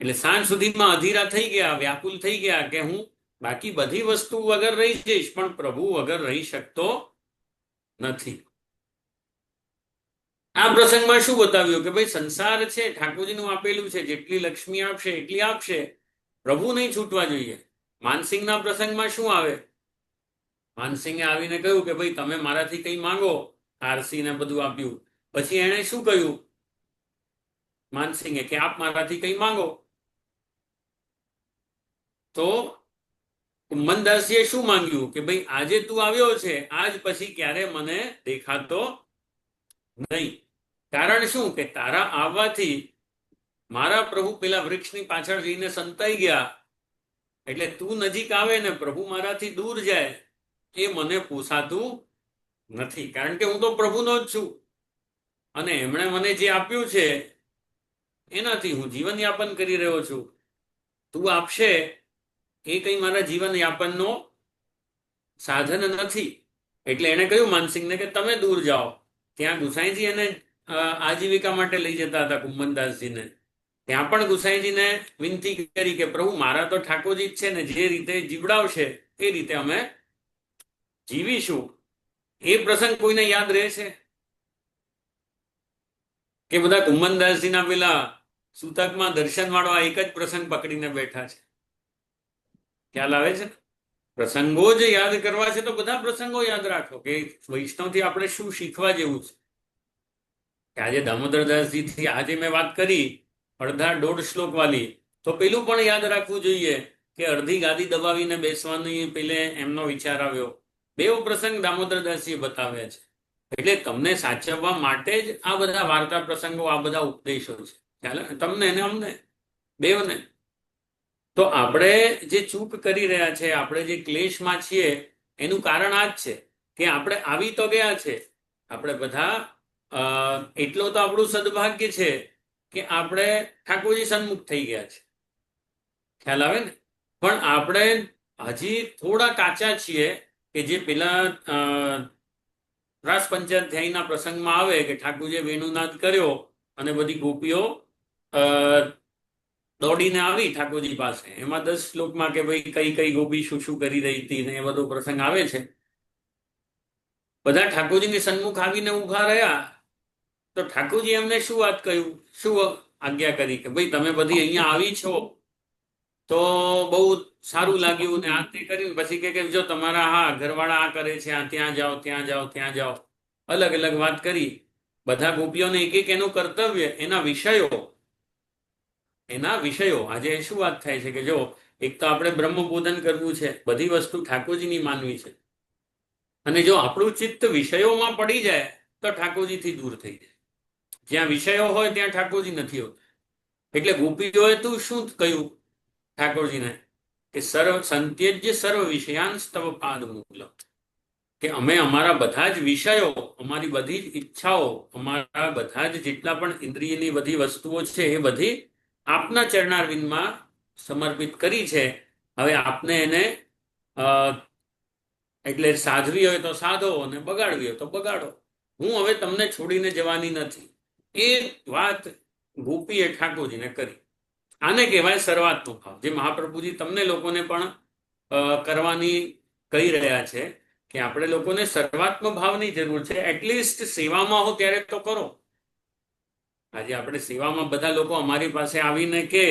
એટલે સાંજ સુધીમાં અધીરા થઈ ગયા, વ્યાકુલ થઈ ગયા કે હું બાકી બધી વસ્તુ વગર રહી જઈશ પણ પ્રભુ વગર રહી શકતો નથી. આ પ્રસંગમાં શું બતાવ્યું કે ભાઈ સંસાર છે ઠાકોરજીનું આપેલું છે, જેટલી લક્ષ્મી આપશે એટલી આપશે, પ્રભુ નહીં છૂટવા જોઈએ. માનસિંહના પ્રસંગમાં શું આવે? માનસિંહે આવીને કહ્યું કે ભાઈ તમે મારાથી કંઈ માંગો, આરસી ને બધું આપ્યું. પછી એણે શું કહ્યું માનસિંહે કે આપ મારાથી કંઈ માંગો. તો કુંભનદાસજીએ શું માંગ્યું કે ભાઈ આજે તું આવ્યો છે, આજ પછી ક્યારે મને દેખાતો નહીં. કારણ શું? કે તારા આવવાથી મારા પ્રભુ પેલા વૃક્ષની પાછળ જઈને સંતાઈ ગયા, એટલે તું નજીક આવે ને પ્રભુ મારાથી દૂર જાય એ મને પોસાતું નથી. કારણ કે હું તો પ્રભુનો જ છું, અને એમણે મને જે આપ્યું છે એનાથી હું જીવન યાપન કરી રહ્યો છું. તું આપશે એ કંઈ મારા જીવન યાપનનો સાધન નથી. એટલે એણે કહ્યું માનસિંહને કે તમે દૂર જાઓ. ત્યાં ગુસાઈજી એને આજીવિકા માટે લઈ જતા હતા કુંભનદાસજીને. ત્યાં પણ ગુસાઈજીને વિનંતી કરી કે પ્રભુ મારા તો ઠાકોરજી જ છે ને, જે રીતે જીવડાવશે એ રીતે અમે જીવીશું. એ પ્રસંગ કોઈને યાદ રહે છે કે બધા કુંભનદાસજીના પેલા સૂતકમાં દર્શન વાળવા એક જ પ્રસંગ પકડીને બેઠા છે? ખ્યાલ આવે છે ને? પ્રસંગો જ યાદ કરવા છે તો બધા પ્રસંગો યાદ રાખો કે વૈષ્ણવથી આપણે શું શીખવા જેવું છે. કે આજે દામોદરદાસજી થી આજે મેં વાત કરી અડધા 1.5 શ્લોક વાળી, તો પેલું પણ યાદ રાખવું જોઈએ કે અડધી ગાદી દબાવીને બેસવાની પેલે એમનો વિચાર આવ્યો. બેવ પ્રસંગ દામોદરદાસજીએ બતાવ્યા છે. એટલે તમને સાચવવા માટે જ આ બધા વાર્તા પ્રસંગો, આ બધા ઉપદેશો છે. ખ્યાલ તમને ને અમને બેવને. તો આપણે જે ચૂક કરી રહ્યા છે, આપણે જે ક્લેશમાં છીએ, એનું કારણ આ જ છે કે આપણે આવી તો ગયા છે. આપણે બધા એટલો તો આપણું સદભાગ્ય છે કે આપણે ઠાકોરજી સન્મુખ થઈ ગયા છે. ખ્યાલ આવે ને? પણ આપણે હજી થોડા કાચા છીએ કે જે પેલા રાસ પંચાધ્યાયના પ્રસંગમાં આવે કે ઠાકોરજીએ વેણુનાદ કર્યો અને બધી ગોપીઓ દોડીને આવી ઠાકોરજી પાસે. એમાં 10 શ્લોકમાં કે ભાઈ કઈ કઈ ગોપી શું શું કરી રહી હતી ને એ બધો પ્રસંગ આવે છે. બધા ઠાકોરજીની સન્મુખ આવીને ઉભા રહ્યા તો ઠાકોરજી એમને શું વાત કહ્યું, શું આજ્ઞા કરી કે ભાઈ તમે બધી અહીંયા આવી છો તો બહુ સારું લાગ્યું ને આ તે કર્યું. પછી કે જો તમારા હા ઘરવાળા આ કરે છે, આ ત્યાં જાઓ ત્યાં જાઓ ત્યાં જાઓ, અલગ અલગ વાત કરી. બધા ગોપીઓને એક એક એનું કર્તવ્ય, એના વિષયો આજે શું વાત થાય છે કે જો એક તો આપણે બ્રહ્મબોધન કરવું છે, બધી વસ્તુ ઠાકોરજીની માનવી છે. અને જો આપણું ચિત્ત વિષયોમાં પડી જાય તો ઠાકોરજીથી દૂર થઈ જાય. જ્યાં વિષયો હોય ત્યાં ઠાકોરજી નથી હોતા. એટલે ગોપીઓએ તું શું કહ્યું ઠાકોરજીને કે સંત્યજ્ય સર્વ વિષયાંશ તવ પાદ મૂલમ, કે અમે અમારા બધા જ વિષયો, અમારી બધી જ ઈચ્છાઓ, અમારા બધા જ જેટલા પણ ઇન્દ્રિયની બધી વસ્તુઓ છે એ બધી આપના ચરણારવિંદમાં સમર્પિત કરી છે. હવે આપને એને એટલે સાધવી હોય તો સાધો અને બગાડવી હોય તો બગાડો. હું હવે તમને છોડીને જવાની નથી. એ વાત ગોપીએ ઠાકોરજીને કરી. આને કહેવાય સર્વાત્મ ભાવ, જે મહાપ્રભુજી તમને લોકોને પણ કરવાની કહી રહ્યા છે કે આપણે લોકોને સર્વાત્મ ભાવની જરૂર છે. એટલીસ્ટ સેવામાં હો ત્યારે તો કરો. આજે આપણે સેવામાં બધા લોકો અમારી પાસે આવીને કે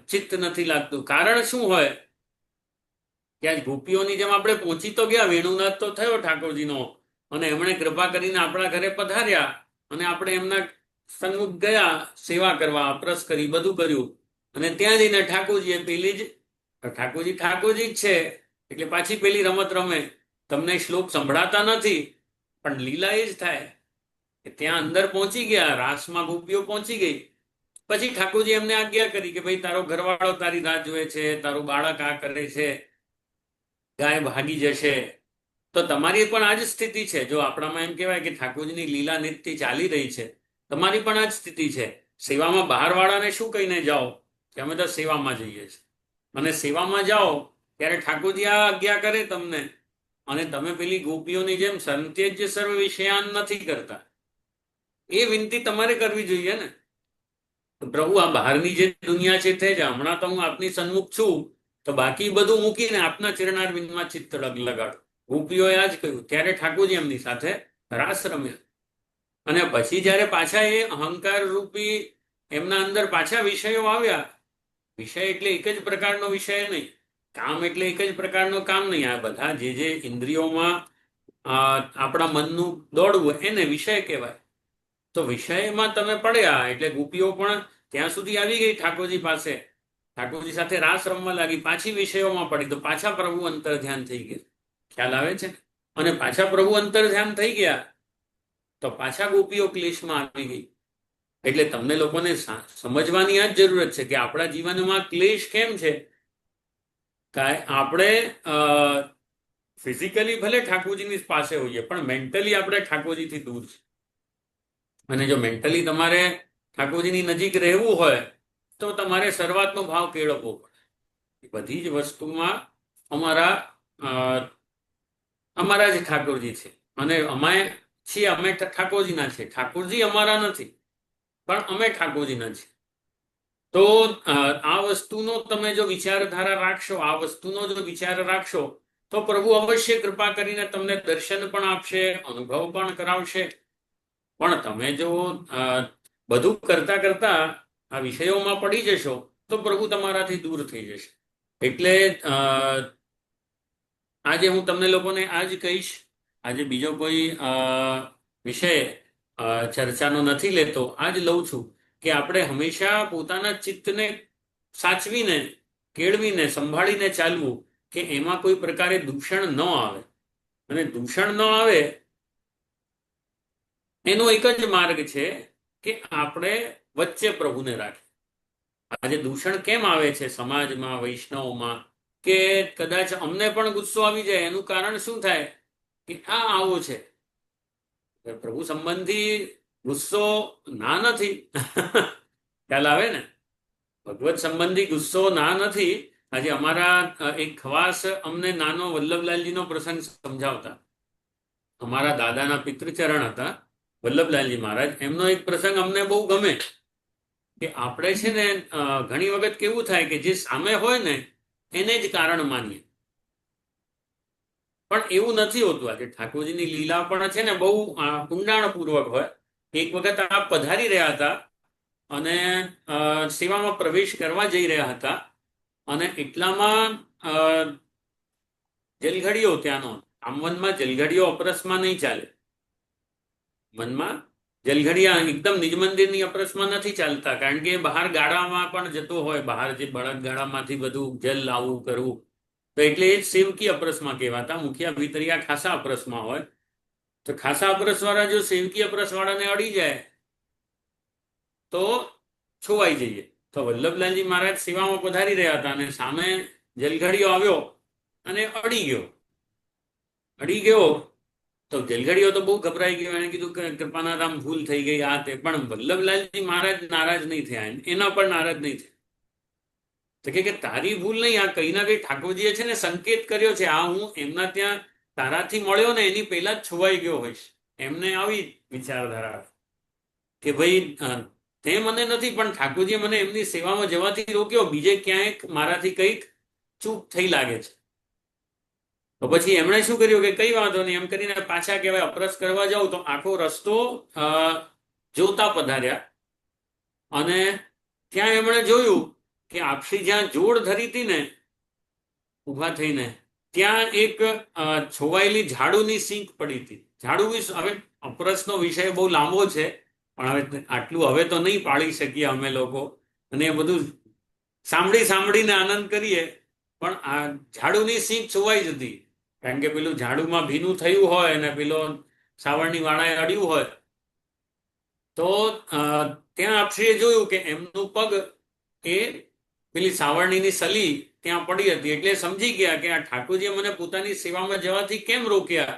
ચિત્ત નથી લાગતું. કારણ શું હોય કે આજ ગોપીઓની જેમ આપણે પહોંચી તો ગયા, વેણુનાદ તો થયો ઠાકોરજીનો અને એમણે કૃપા કરીને આપણા ઘરે પધાર્યા અને આપણે એમના સન્મુખ ગયા સેવા કરવા, અપરસ કરી, બધું કર્યું. અને ત્યાં જઈને ઠાકોરજીએ પેલી જ ઠાકોરજી જ છે એટલે પાછી પેલી રમત રમે. તમને શ્લોક સંભળાતા નથી પણ લીલા એ જ થાય કે ત્યાં અંદર પહોંચી ગયા, રાસમાં ગોપીઓ પહોંચી ગઈ. પછી ઠાકોરજી એમને આજ્ઞા કરી કે ભાઈ તારો ઘરવાળો તારી રાહ જોવે છે, તારું બાળક આ કરે છે, ગાય ભાગી જશે. તો તમારી પણ આ જ સ્થિતિ છે. જો આપણામાં એમ કહેવાય કે ઠાકોરજીની લીલા નિત્ય ચાલી રહી છે, તમારી પણ આ જ સ્થિતિ છે. સેવામાં બહારવાળાને શું કહીને જાઓ કે અમે તો સેવામાં જઈએ છીએ, અને સેવામાં જાઓ ત્યારે ઠાકોરજી આ આજ્ઞા કરે તમને અને તમે પેલી ગોપીઓની જેમ સંત્યજ્ય સર્વ વિષયાન નથી કરતા. એ વિનંતી તમારે કરવી જોઈએ ને. પ્રભુ આ બહારની જે દુનિયા છે તે જ, હમણાં તો હું આપની સન્મુખ છું તો બાકી બધું મૂકીને આપના ચરણારવિંદમાં ચિત્ત લગાડો. ગોપીઓએ આ જ કહ્યું. ત્યારે ઠાકોરજી એમની સાથે રાસ રમ્યા. અને પછી જ્યારે પાછા એ અહંકાર રૂપી એમના અંદર પાછા વિષયો આવ્યા, વિષય એટલે એક જ પ્રકારનો વિષય નહીં, કામ એટલે એક જ પ્રકારનો કામ નહીં. આ બધા જે ઇન્દ્રિયોમાં આપણા મનનું દોડવું એને વિષય કહેવાય. તો વિષયમાં તમે પડ્યા એટલે ગોપીઓ પણ ત્યાં સુધી આવી ગઈ ઠાકોરજી પાસે, ઠાકોરજી સાથે રાસ રમવા લાગી. પાછી વિષયોમાં પડી તો પાછા પ્રભુ અંતર ધ્યાન થઈ ગયા. ખ્યાલ આવે છે? અને પાછા પ્રભુ અંતર ધ્યાન થઈ ગયા તો પાછા ગોપીઓ ક્લેશમાં આવી ગઈ. એટલે તમને લોકોને સમજવાની આ જ જરૂરત છે કે આપણા જીવનમાં ક્લેશ કેમ છે. આપણે ફિઝિકલી ભલે ઠાકોરજીની પાસે હોઈએ પણ મેન્ટલી આપણે ઠાકોરજીથી દૂર છે. અને જો મેન્ટલી તમારે ઠાકોરજીની નજીક રહેવું હોય તો તમારે સર્વાત્મ ભાવ કેળવવો પડે. બધી જ વસ્તુમાં અમારા જ ઠાકોરજી છે અને અમે છીએ અમે ઠાકોરજીના છીએ, ઠાકોરજી અમારા નથી, પણ અમે ઠાકોરજીના છીએ. તો આ વસ્તુનો તમે જો વિચારધારા રાખશો, આ વસ્તુનો જો વિચાર રાખશો, તો પ્રભુ અવશ્ય કૃપા કરીને તમને દર્શન પણ આપશે, અનુભવ પણ કરાવશે. પણ તમે જો બધું કરતા કરતા આ વિષયોમાં પડી જશો તો પ્રભુ તમારાથી દૂર થઈ જશે. એટલે આજે હું તમને લોકોને આજ કહીશ. આજે બીજો કોઈ વિષય ચર્ચાનો નથી લેતો. આજ લઉં છું કે આપણે હંમેશા પોતાના ચિત્તને સાચવીને, કેળવીને, સંભાળીને ચાલવું, કે એમાં કોઈ પ્રકારે દૂષણ ન આવે. અને દૂષણ ન આવે એનો એક જ માર્ગ છે કે આપણે વચ્ચે પ્રભુને રાખીએ. આજે દૂષણ કેમ આવે છે સમાજમાં, વૈષ્ણવમાં, કે કદાચ અમને પણ ગુસ્સો આવી જાય. એનું કારણ શું થાય કે આ આવો છે. પ્રભુ સંબંધી ગુસ્સો ના નથી. ખ્યાલ આવે ને? ભગવત સંબંધી ગુસ્સો ના નથી. આજે અમારા એક ખવાસ અમને નાનો વલ્લભલાલજીનો પ્રસંગ સમજાવતા. અમારા દાદાના પિતૃચરણ હતા વલ્લભલાલજી મહારાજ. એમનો એક પ્રસંગ અમને બહુ ગમે, કે આપણે છે ને ઘણી વખત કેવું થાય કે જે સામે હોય ને એને જ કારણ માનીએ. પણ એવું નથી હોતું. આજે ઠાકોરજીની લીલા પણ છે ને બહુ ઊંડાણપૂર્વક હોય. એક વખત આપ પધારી રહ્યા હતા અને સેવામાં પ્રવેશ કરવા જઈ રહ્યા હતા, અને એટલામાં જલઘડીઓ ત્યાંનો, આમ વનમાં જલઘડીઓ અપરસમાં નહીં ચાલે. વનમાં જલઘડિયા એકદમ નિજ મંદિરની અપરસમાં નથી ચાલતા, કારણ કે બહાર ગાડામાં પણ જતો હોય, બહાર જે બળદ ગાડામાંથી બધું જલ લાવવું કરવું. તો એટલે એ જ સેવકી અપરસમાં કહેવાતા. મુખિયા ભીતરિયા ખાસા અપરસમાં હોય. તો ખાસા અપરસ વાળા જો સેવકી અપરસ વાળાને અડી જાય તો છોવાઈ જઈએ. તો વલ્લભલાલજી મહારાજ સેવામાં પધારી રહ્યા હતા અને સામે જલઘડિયો આવ્યો અને અડી ગયો. તો જલઘડીઓ તો બહુ ગભરાઈ ગયો. એને કીધું કે કૃપાનાથ આમ ભૂલ થઈ ગઈ આ તે. પણ વલ્લભલાલજી મહારાજ નારાજ નહીં થયા, એના પર નારાજ નહીં થયા. તો કે તારી ભૂલ નહીં, આ કઈ ના કઈ ઠાકોરજીએ છે ને સંકેત કર્યો છે. આ હું એમના ત્યાં તારાથી મળ્યો ને એની પહેલા જ છોવાઈ ગયો હોઈશ. એમને આવી વિચારધારા કે ભાઈ તે મને નથી, પણ ઠાકોરજીએ મને એમની સેવામાં જવાથી રોક્યો. બીજે ક્યાંક મારાથી કંઈક ચૂક થઈ લાગે છે. તો પછી એમણે શું કર્યું કે કઈ વાંધો નહીં એમ કરીને પાછા કહેવાય અપરસ કરવા જાવ તો આખો રસ્તો જોતા પધાર્યા. અને ત્યાં એમણે જોયું કે આપસી જ્યાં જોડ ધરી હતી ને ઊભા થઈને, ત્યાં એક છોવાયેલી ઝાડુની સીંક પડી હતી. ઝાડુ હવે અપરસનો વિષય બહુ લાંબો છે, પણ હવે આટલું હવે તો નહીં પાળી શકીએ અમે લોકો, અને એ બધું સાંભળીને આનંદ કરીએ. પણ આ ઝાડુની સીંક છોવાઈ જતી, કારણ કે પેલું ઝાડુમાં ભીનું થયું હોય અને પેલો સાવરણી વાળાએ અડ્યું હોય. તો ત્યાં આપશ્રીએ જોયું કે એમનું પગ એ પેલી સાવરણીની સલી ત્યાં પડી હતી. એટલે સમજી ગયા કે આ ઠાકોરજીએ મને પોતાની સેવામાં જવાથી કેમ રોક્યા,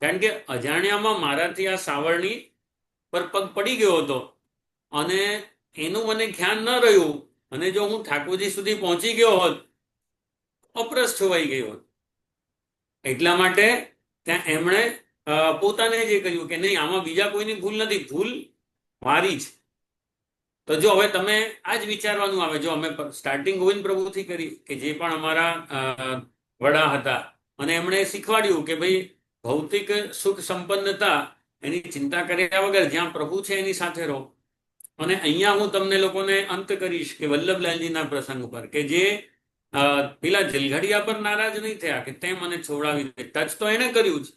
કારણ કે અજાણ્યામાં મારાથી આ સાવરણી પર પગ પડી ગયો હતો અને એનું મને ખ્યાલ ન રહ્યું. અને જો હું ઠાકોરજી સુધી પહોંચી ગયો હોત, અપરસ છોવાઈ ગયો હોત. એટલા માટે ત્યાં એમણે પોતાને જે કહ્યું કે નહીં, આમાં બીજા કોઈની ભૂલ નથી, ભૂલ મારી જ. તો જો હવે તમે આ જ વિચારવાનું આવે. જો અમે સ્ટાર્ટિંગ ગોવિંદ પ્રભુથી કરી, કે જે પણ અમારા વડા હતા, અને એમણે શીખવાડ્યું કે ભાઈ ભૌતિક સુખ સંપન્નતા એની ચિંતા કર્યા વગર જ્યાં પ્રભુ છે એની સાથે રહો. અને અહીંયા હું તમને લોકોને અંત કરીશ કે વલ્લભલાલજીના પ્રસંગ પર, કે જે પેલા જલઘડિયા પર નારાજ નહીં થયા કે તે મને છોડાવી દે. ટચ તો એને કર્યું છે,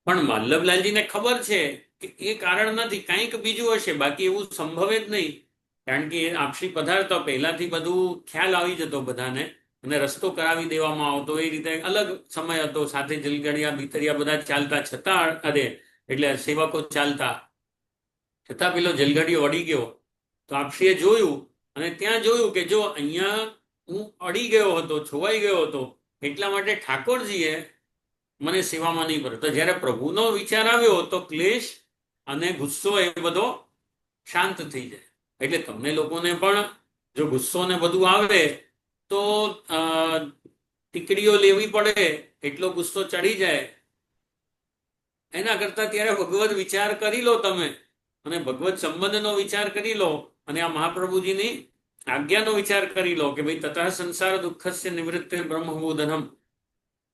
પણ વલ્લભલાલજીને ખબર છે કે એ કારણ નથી, કંઈક બીજું હશે. બાકી એવું સંભવે જ નહીં, કારણ કે આપશી પધારતો પહેલાથી બધું ખ્યાલ આવી જતો બધાને, અને રસ્તો કરાવી દેવામાં આવતો. એ રીતે અલગ સમય હતો, સાથે જલગડિયા ભીતરિયા બધા ચાલતા, છતાં એટલે સેવકો ચાલતા, છતાં પેલો જલગડિયો અડી ગયો. તો આપશીએ જોયું, અને ત્યાં જોયું કે જો અહીંયા હું અડી ગયો હતો, છોવાઈ ગયો હતો, એટલા માટે ઠાકોરજીએ મને સેવામાં નહીં કર્યો. તો જ્યારે પ્રભુનો વિચાર આવ્યો તો ક્લેશ અને ગુસ્સો એ બધો શાંત થઈ જાય. એટલે તમને લોકોને પણ જો ગુસ્સો ને બધું આવે તો ટીકડીઓ લેવી પડે, એટલો ગુસ્સો ચડી જાય એના કરતા ત્યારે ભગવત વિચાર કરી લો તમે, અને ભગવત સંબંધનો વિચાર કરી લો, અને આ મહાપ્રભુજીની આજ્ઞાનો વિચાર કરી લો કે ભાઈ તથા સંસાર દુઃખસ્ય નિવૃત્તિ બ્રહ્મબોધનમ,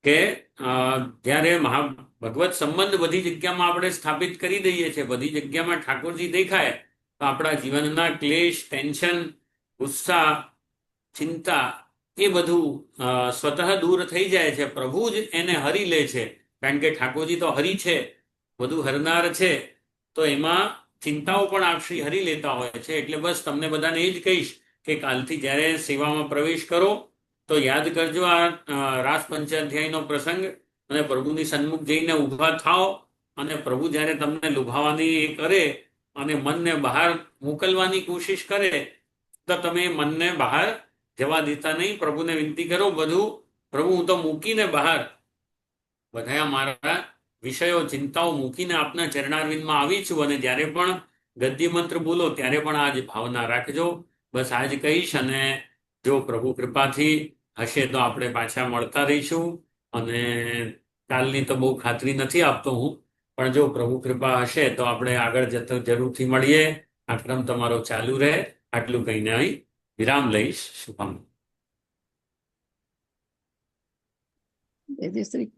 કે જ્યારે ભગવત સંબંધ બધી જગ્યામાં આપણે સ્થાપિત કરી દઈએ છીએ, બધી જગ્યામાં ઠાકોરજી દેખાય, તો આપણા જીવનના ક્લેશ, ટેન્શન, ગુસ્સા, ચિંતા એ બધું સ્વતઃ દૂર થઈ જાય છે. પ્રભુ જ એને હરી લે છે, કારણ કે ઠાકોરજી તો હરી છે, બધું હરનાર છે. તો એમાં ચિંતાઓ પણ આપશ્રી હરી લેતા હોય છે. એટલે બસ તમને બધાને એ જ કહીશ કે કાલથી જ્યારે સેવામાં પ્રવેશ કરો તો યાદ કરજો આ રાસ પંચાધ્યાયનો પ્રસંગ, અને પ્રભુની સન્મુખ જઈને ઊભા થાઓ, અને પ્રભુ જ્યારે તમને લુભાવાની એ કરે અને મનને બહાર મોકલવાની કોશિશ કરે, તો તમે મનને બહાર જવા દેતા નહીં. પ્રભુને વિનંતી કરો, બધું પ્રભુ હું તો મૂકીને બહાર બધા મારા વિષયો, ચિંતાઓ મૂકીને આપના ચરણારવિંદમાં આવી છું, અને જ્યારે પણ ગદ્ય મંત્ર બોલો ત્યારે પણ આ જ ભાવના રાખજો. બસ આ જ કહીશ. અને જો પ્રભુ કૃપાથી હશે તો આપણે પાછા મળતા રહીશું. અને કાલની તો બહુ ખાતરી નથી આપતો હું, પણ જો પ્રભુ કૃપા હશે તો આપણે આગળ જતો જરૂરથી મળીએ. આ ક્રમ તમારો ચાલુ રહે. આટલું કહીને અહીં વિરામ લઈશ. શુભમ. જય જય શ્રી.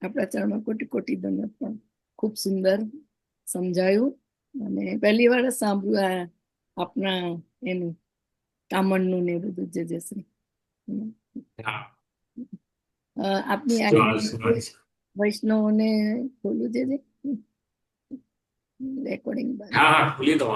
આપણા ચરણમાં કોટી કોટી દંડવત. પણ ખૂબ સુંદર સમજાયું, અને પહેલી વાર જ સાંભળ્યું આપના એનું કામણનું ને બધું. જય જય શ્રી. હા, આપની સ્વાલ. વૈષ્ણવને ખોલું છે રેકોર્ડિંગ. હા, હા, ખુલી દો.